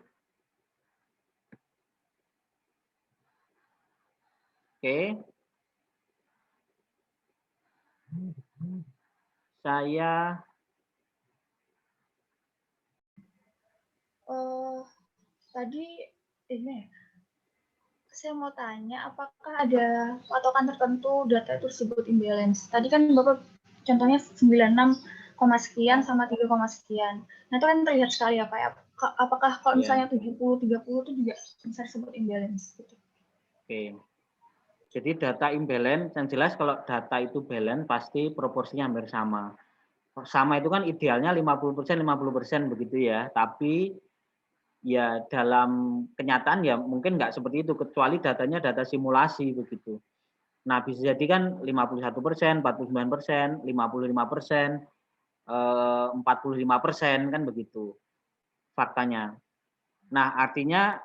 Oke. Saya tadi ini saya mau tanya, apakah ada patokan tertentu data itu disebut imbalance? Tadi kan Bapak contohnya 96, sekian sama 3, sekian. Nah, itu kan terlihat sekali ya, Pak. Apakah kalau misalnya 70-30 itu juga bisa disebut imbalance? Gitu. Oke. Jadi data imbalance, yang jelas kalau data itu balance pasti proporsinya hampir sama. Sama itu kan idealnya 50%, 50% begitu ya. Tapi ya dalam kenyataan ya mungkin nggak seperti itu, kecuali datanya data simulasi begitu. Nah, bisa jadi kan 51%, 49%, 55%, 45% kan begitu faktanya. Nah, artinya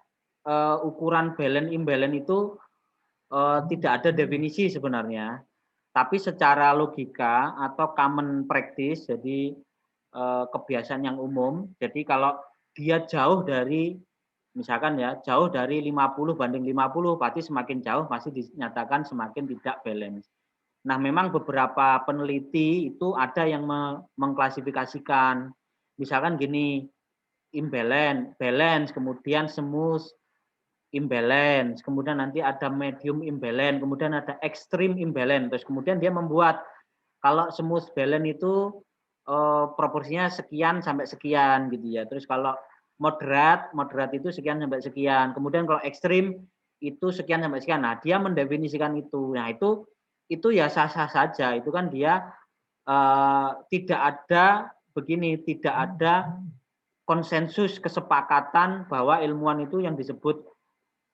ukuran balance imbalance itu tidak ada definisi sebenarnya, tapi secara logika atau common practice, jadi kebiasaan yang umum. Jadi kalau dia jauh dari, misalkan ya, jauh dari 50 banding 50, berarti semakin jauh masih dinyatakan semakin tidak balance. Nah, memang beberapa peneliti itu ada yang mengklasifikasikan, misalkan gini, imbalance, balance, kemudian smooth, imbalance, kemudian nanti ada medium imbalance, kemudian ada extreme imbalance. Terus kemudian dia membuat kalau smooth balance itu proporsinya sekian sampai sekian gitu ya. Terus kalau moderat itu sekian sampai sekian. Kemudian kalau ekstrim itu sekian sampai sekian. Nah, dia mendefinisikan itu. Nah, itu ya sah-sah saja. Itu kan dia tidak ada begini, tidak ada konsensus kesepakatan bahwa ilmuwan itu yang disebut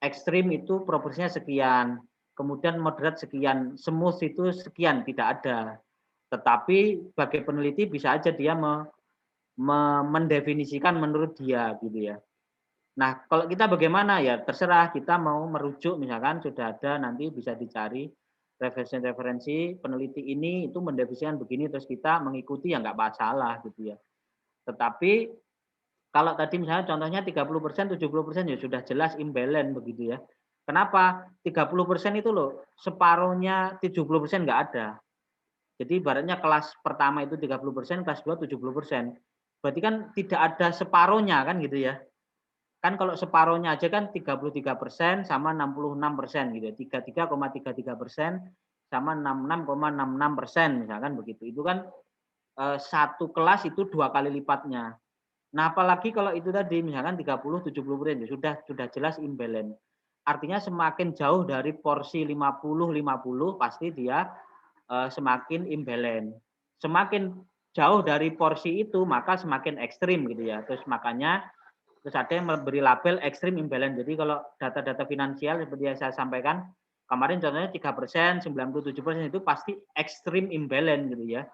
ekstrim itu proporsinya sekian, kemudian moderat sekian, smooth itu sekian, tidak ada. Tetapi sebagai peneliti bisa aja dia mendefinisikan menurut dia gitu ya. Nah, kalau kita bagaimana ya terserah, kita mau merujuk misalkan sudah ada, nanti bisa dicari referensi peneliti ini itu mendefinisikan begini, terus kita mengikuti ya nggak masalah gitu ya. Tetapi kalau tadi misalnya contohnya 30%, 70% ya sudah jelas imbalance begitu ya. Kenapa? 30% itu loh, separuhnya 70% nggak ada. Jadi ibaratnya kelas pertama itu 30%, kelas 2 70%. Berarti kan tidak ada separuhnya kan gitu ya. Kan kalau separuhnya aja kan 33% sama 66% gitu ya. 33,33% sama 66,66% misalkan begitu. Itu kan satu kelas itu 2 kali lipatnya. Nah, apalagi kalau itu tadi misalkan 30-70% sudah jelas imbalance. Artinya semakin jauh dari porsi 50-50 pasti dia semakin imbalance. Semakin jauh dari porsi itu maka semakin ekstrim gitu ya. Terus makanya terus ada yang memberi label ekstrim imbalance. Jadi kalau data-data finansial seperti yang saya sampaikan kemarin contohnya 3%, 97% itu pasti ekstrim imbalance gitu ya.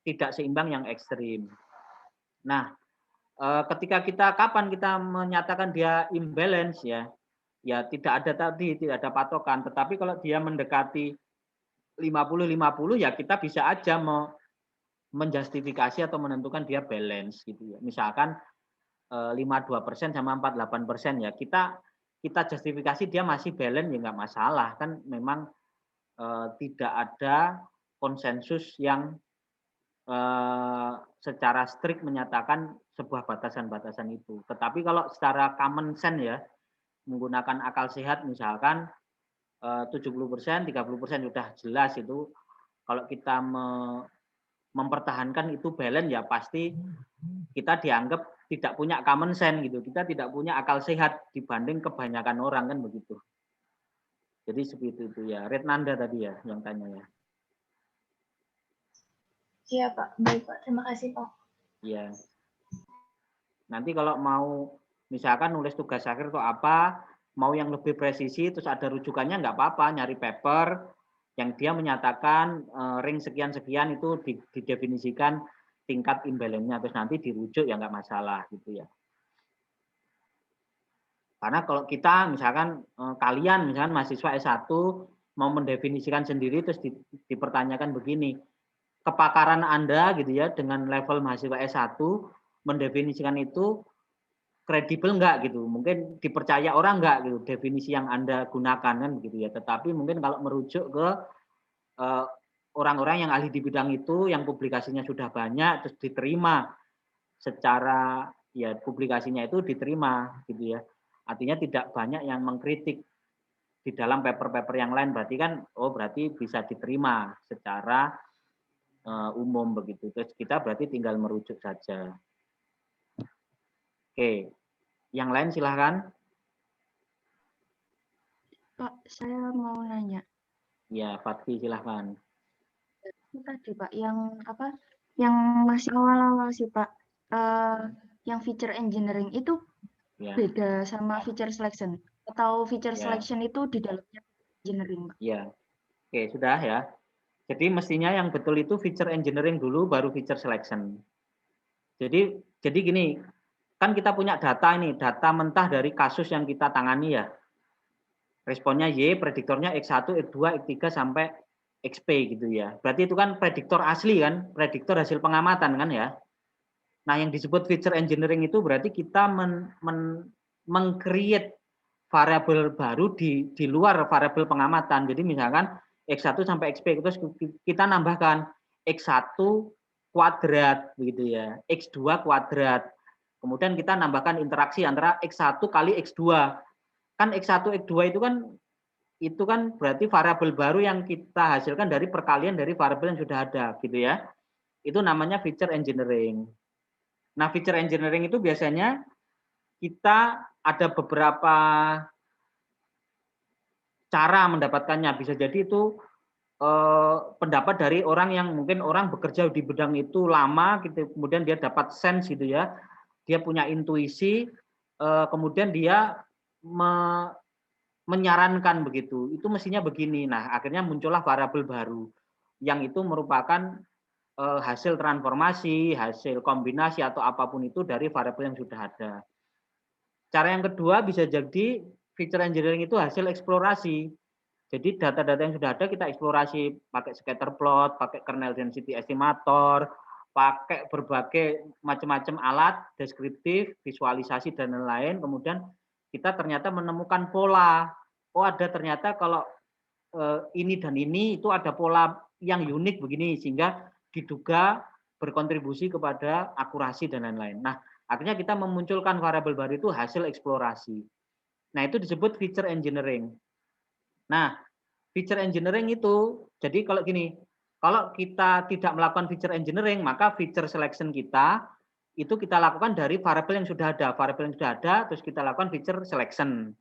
Tidak seimbang yang ekstrim. Nah, ketika kapan kita menyatakan dia imbalance ya, ya tidak ada patokan. Tetapi kalau dia mendekati 50-50 ya kita bisa aja menjustifikasi atau menentukan dia balance gitu ya. Misalkan 52% sama 48% ya kita justifikasi dia masih balance ya nggak masalah, kan memang tidak ada konsensus yang secara strict menyatakan sebuah batasan-batasan itu. Tetapi kalau secara common sense ya, menggunakan akal sehat misalkan 70%, 30% sudah jelas itu. Kalau kita mempertahankan itu balance ya pasti kita dianggap tidak punya common sense gitu. Kita tidak punya akal sehat dibanding kebanyakan orang kan begitu. Jadi seperti itu ya. Retnanda tadi ya yang tanya ya. Iya Pak, baik Pak. Terima kasih Pak. Iya. Nanti kalau mau misalkan nulis tugas akhir atau apa, mau yang lebih presisi terus ada rujukannya nggak apa-apa, nyari paper yang dia menyatakan ring sekian-sekian itu didefinisikan tingkat imbalance-nya, terus nanti dirujuk ya nggak masalah gitu ya. Karena kalau kita misalkan kalian misalkan mahasiswa S1 mau mendefinisikan sendiri terus dipertanyakan begini, kepakaran Anda gitu ya dengan level mahasiswa S1 mendefinisikan itu kredibel enggak gitu. Mungkin dipercaya orang enggak gitu definisi yang Anda gunakan kan gitu ya. Tetapi mungkin kalau merujuk ke orang-orang yang ahli di bidang itu yang publikasinya sudah banyak terus diterima secara ya publikasinya itu diterima gitu ya. Artinya tidak banyak yang mengkritik di dalam paper-paper yang lain, berarti kan berarti bisa diterima secara umum begitu. Terus kita berarti tinggal merujuk saja. Oke, yang lain silahkan. Pak, saya mau nanya. Ya, Fatki silahkan. Itu tadi Pak, yang apa? Yang masih awal-awal sih Pak. Yang feature engineering itu Ya. beda sama feature selection atau feature Ya. selection itu di dalamnya engineering Pak? Ya, oke sudah ya. Jadi mestinya yang betul itu feature engineering dulu, baru feature selection. Jadi gini, kan kita punya data ini, data mentah dari kasus yang kita tangani ya. Responnya Y, prediktornya X1, X2, X3 sampai XP gitu ya. Berarti itu kan prediktor asli kan, prediktor hasil pengamatan kan ya. Nah, yang disebut feature engineering itu berarti kita meng-create variabel baru di luar variabel pengamatan. Jadi misalkan X1 sampai XP terus kita nambahkan X1 kuadrat begitu ya, X2 kuadrat. Kemudian kita nambahkan interaksi antara X1 kali X2. Kan X1 X2 itu kan berarti variabel baru yang kita hasilkan dari perkalian dari variabel yang sudah ada gitu ya. Itu namanya feature engineering. Nah, feature engineering itu biasanya kita ada beberapa cara mendapatkannya. Bisa jadi itu pendapat dari orang yang mungkin orang bekerja di bidang itu lama gitu, kemudian dia dapat sense gitu ya. Dia punya intuisi, kemudian dia menyarankan begitu. Itu mestinya begini. Nah, akhirnya muncullah variabel baru yang itu merupakan hasil transformasi, hasil kombinasi atau apapun itu dari variabel yang sudah ada. Cara yang kedua bisa jadi feature engineering itu hasil eksplorasi. Jadi data-data yang sudah ada kita eksplorasi pakai scatter plot, pakai kernel density estimator, pakai berbagai macam-macam alat deskriptif, visualisasi dan lain-lain. Kemudian kita ternyata menemukan pola. Oh, ada ternyata kalau ini dan ini itu ada pola yang unik begini sehingga diduga berkontribusi kepada akurasi dan lain-lain. Nah, akhirnya kita memunculkan variabel baru itu hasil eksplorasi. Nah, itu disebut feature engineering. Nah, feature engineering itu, jadi kalau gini, kalau kita tidak melakukan feature engineering, maka feature selection kita itu kita lakukan dari variabel yang sudah ada. Variabel yang sudah ada, terus kita lakukan feature selection.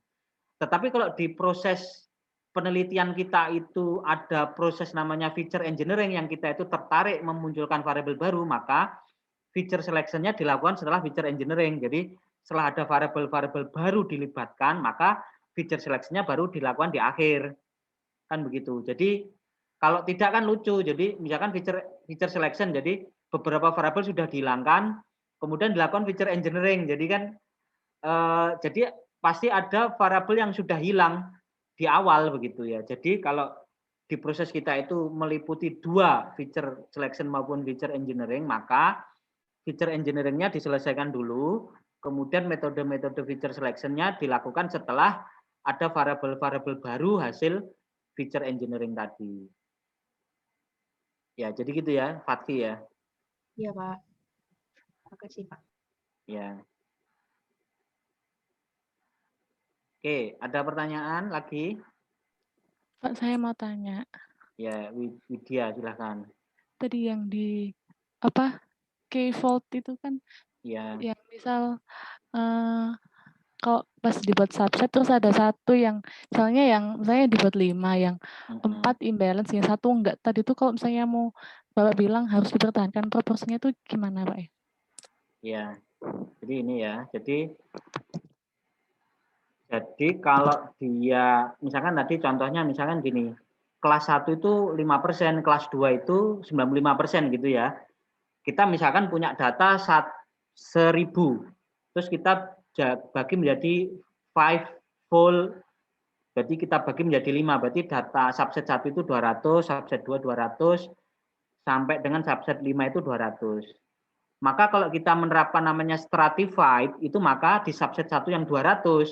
Tetapi kalau di proses penelitian kita itu ada proses namanya feature engineering yang kita itu tertarik memunculkan variabel baru, maka feature selection-nya dilakukan setelah feature engineering. Jadi setelah ada variabel-variabel baru dilibatkan, maka feature selection-nya baru dilakukan di akhir. Kan begitu. Jadi kalau tidak kan lucu. Jadi misalkan feature selection, jadi beberapa variabel sudah dihilangkan, kemudian dilakukan feature engineering. Jadi kan jadi pasti ada variabel yang sudah hilang di awal begitu ya. Jadi kalau di proses kita itu meliputi dua feature selection maupun feature engineering, maka feature engineering-nya diselesaikan dulu, kemudian metode-metode feature selection-nya dilakukan setelah ada variabel-variabel baru hasil feature engineering tadi. Ya, jadi gitu ya, Fatki ya. Iya, Pak. Terima kasih, Pak. Ya. Oke, ada pertanyaan lagi? Pak, saya mau tanya. Ya, Widya silahkan. Tadi yang di apa K-Vault itu kan Ya. yang misal kalau pas dibuat subset terus ada satu yang misalnya yang misalnya dibuat 5 yang 4 imbalance yang satu enggak. Tadi itu kalau misalnya mau Bapak bilang harus dipertahankan proporsinya itu gimana Pak ya? Ya. Jadi ini ya. Jadi kalau dia misalkan tadi contohnya misalkan gini. Kelas 1 itu 5%, kelas 2 itu 95% gitu ya. kita misalkan punya data 1000, terus kita bagi menjadi 5-fold, berarti kita bagi menjadi 5, berarti data subset 1 itu 200, subset 2 200, sampai dengan subset 5 itu 200. Maka kalau kita menerapkan namanya stratified, itu maka di subset 1 yang 200,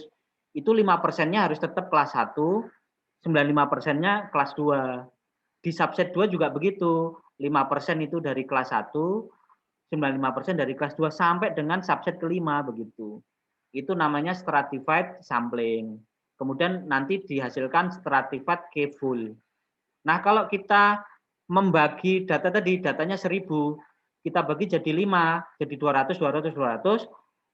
itu 5%-nya harus tetap kelas 1, 95%-nya kelas 2. Di subset 2 juga begitu, 5% itu dari kelas 1, 95% dari kelas 2, sampai dengan subset kelima begitu. Itu namanya stratified sampling. Kemudian nanti dihasilkan stratified k-fold. Nah, kalau kita membagi data tadi, datanya 1000, kita bagi jadi 5, jadi 200, 200, 200,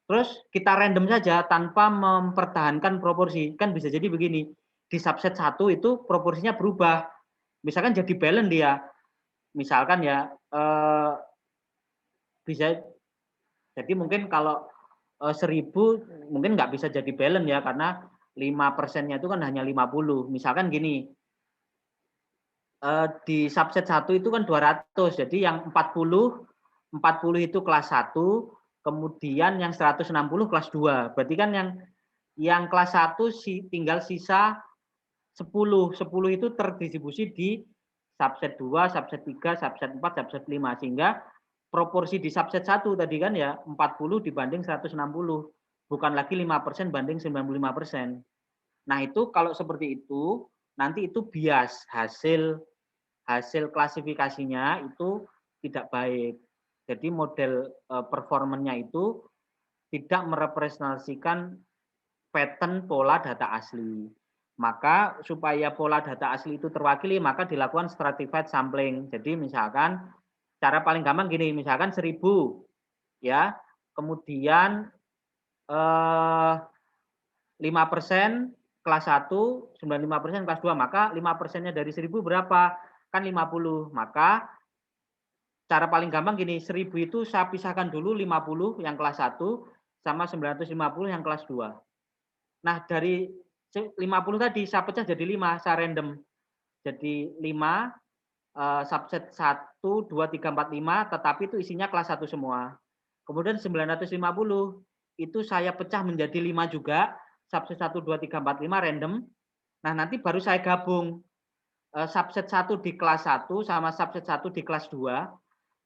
terus kita random saja tanpa mempertahankan proporsi. Kan bisa jadi begini, di subset 1 itu proporsinya berubah. Misalkan jadi balance dia. Misalkan ya, bisa, jadi mungkin kalau 1000 mungkin nggak bisa jadi balance ya, karena 5%-nya itu kan hanya 50. Misalkan gini, di subset 1 itu kan 200, jadi yang 40 itu kelas 1, kemudian yang 160 kelas 2. Berarti kan yang kelas 1 tinggal sisa 10 itu terdistribusi di subset 2, subset 3, subset 4, subset 5, sehingga proporsi di subset 1 tadi kan ya 40 dibanding 160, bukan lagi 5% banding 95%. Nah, itu kalau seperti itu nanti itu bias, hasil klasifikasinya itu tidak baik. Jadi model performanya itu tidak merepresentasikan pattern pola data asli. Maka supaya pola data asli itu terwakili, maka dilakukan stratified sampling. Jadi misalkan cara paling gampang gini, misalkan 1000 ya, kemudian 5% kelas 1, 95% kelas 2, maka 5%-nya dari 1000 berapa? Kan 50. Maka cara paling gampang gini, 1000 itu saya pisahkan dulu 50 yang kelas 1 sama 950 yang kelas 2. Nah, dari 50 tadi saya pecah jadi 5, saya random. Jadi 5 subset 1, 2, 3, 4, 5, tetapi itu isinya kelas 1 semua. Kemudian 950 itu saya pecah menjadi 5 juga, subset 1, 2, 3, 4, 5 random. Nah, nanti baru saya gabung subset 1 di kelas 1 sama subset 1 di kelas 2.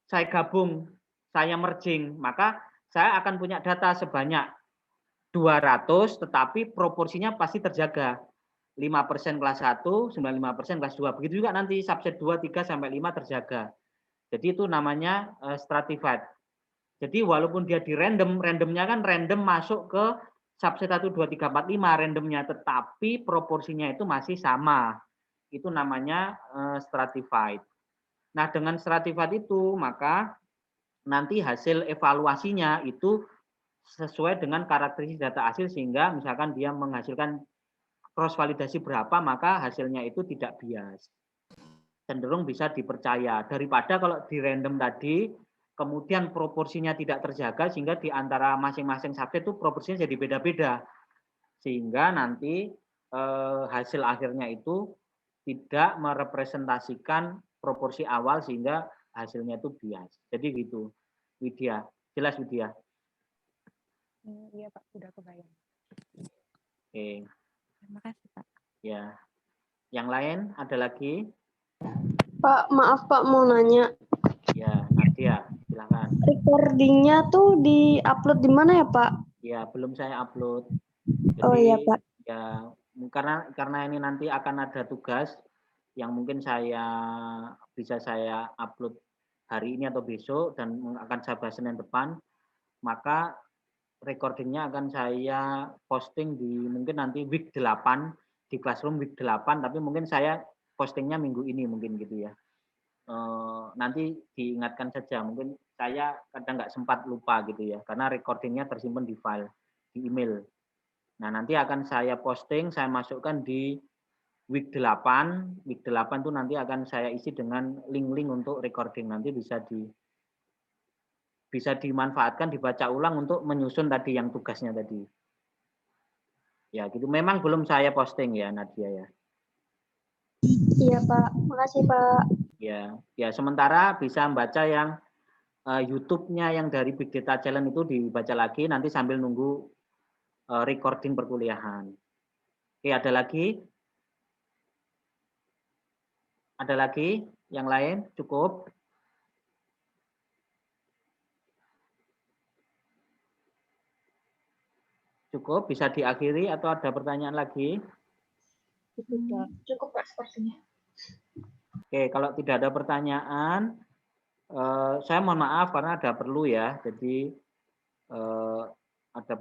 Saya gabung, saya merging, maka saya akan punya data sebanyak 200, tetapi proporsinya pasti terjaga. 5% kelas 1, 95% kelas 2. Begitu juga nanti subset 2, 3, sampai 5 terjaga. Jadi itu namanya stratified. Jadi walaupun dia di random, randomnya kan random masuk ke subset 1, 2, 3, 4, 5 randomnya, tetapi proporsinya itu masih sama. Itu namanya stratified. Nah, dengan stratified itu, maka nanti hasil evaluasinya itu sesuai dengan karakteristik data hasil, sehingga misalkan dia menghasilkan cross validasi berapa, maka hasilnya itu tidak bias, cenderung bisa dipercaya, daripada kalau di random tadi kemudian proporsinya tidak terjaga, sehingga di antara masing-masing subset itu proporsinya jadi beda-beda, sehingga nanti hasil akhirnya itu tidak merepresentasikan proporsi awal, sehingga hasilnya itu bias. Jadi gitu, Widya. Jelas, Widya? Iya, Pak, sudah kebayang. Oke. Terima kasih, Pak. Ya. Yang lain ada lagi? Pak, maaf Pak, mau nanya. Ya, Nadia, silakan. Recordingnya tuh di-upload di mana ya, Pak? Ya, belum saya upload. Jadi, Oh iya, Pak. Ya, karena ini nanti akan ada tugas yang mungkin bisa saya upload hari ini atau besok, dan akan saya bahas Senin depan, maka recordingnya akan saya posting di mungkin nanti week 8 di Classroom week 8, tapi mungkin saya postingnya minggu ini mungkin gitu ya. Nanti diingatkan saja, mungkin saya kadang nggak sempat lupa gitu ya, karena recordingnya tersimpan di file di email. Nah, nanti akan saya posting, saya masukkan di week 8. Week 8 itu nanti akan saya isi dengan link-link untuk recording, nanti bisa dimanfaatkan, dibaca ulang untuk menyusun tadi yang tugasnya tadi. Ya, gitu. Memang belum saya posting ya, Nadia ya. Iya, Pak. Makasih, Pak. Ya, sementara bisa membaca yang YouTube-nya yang dari Big Data Challenge itu dibaca lagi, nanti sambil nunggu recording perkuliahan. Oke, ada lagi? Ada lagi? Yang lain? Cukup? Cukup? Bisa diakhiri atau ada pertanyaan lagi? Cukup Pak sepertinya. Oke, kalau tidak ada pertanyaan, saya mohon maaf karena ada perlu ya. Jadi ada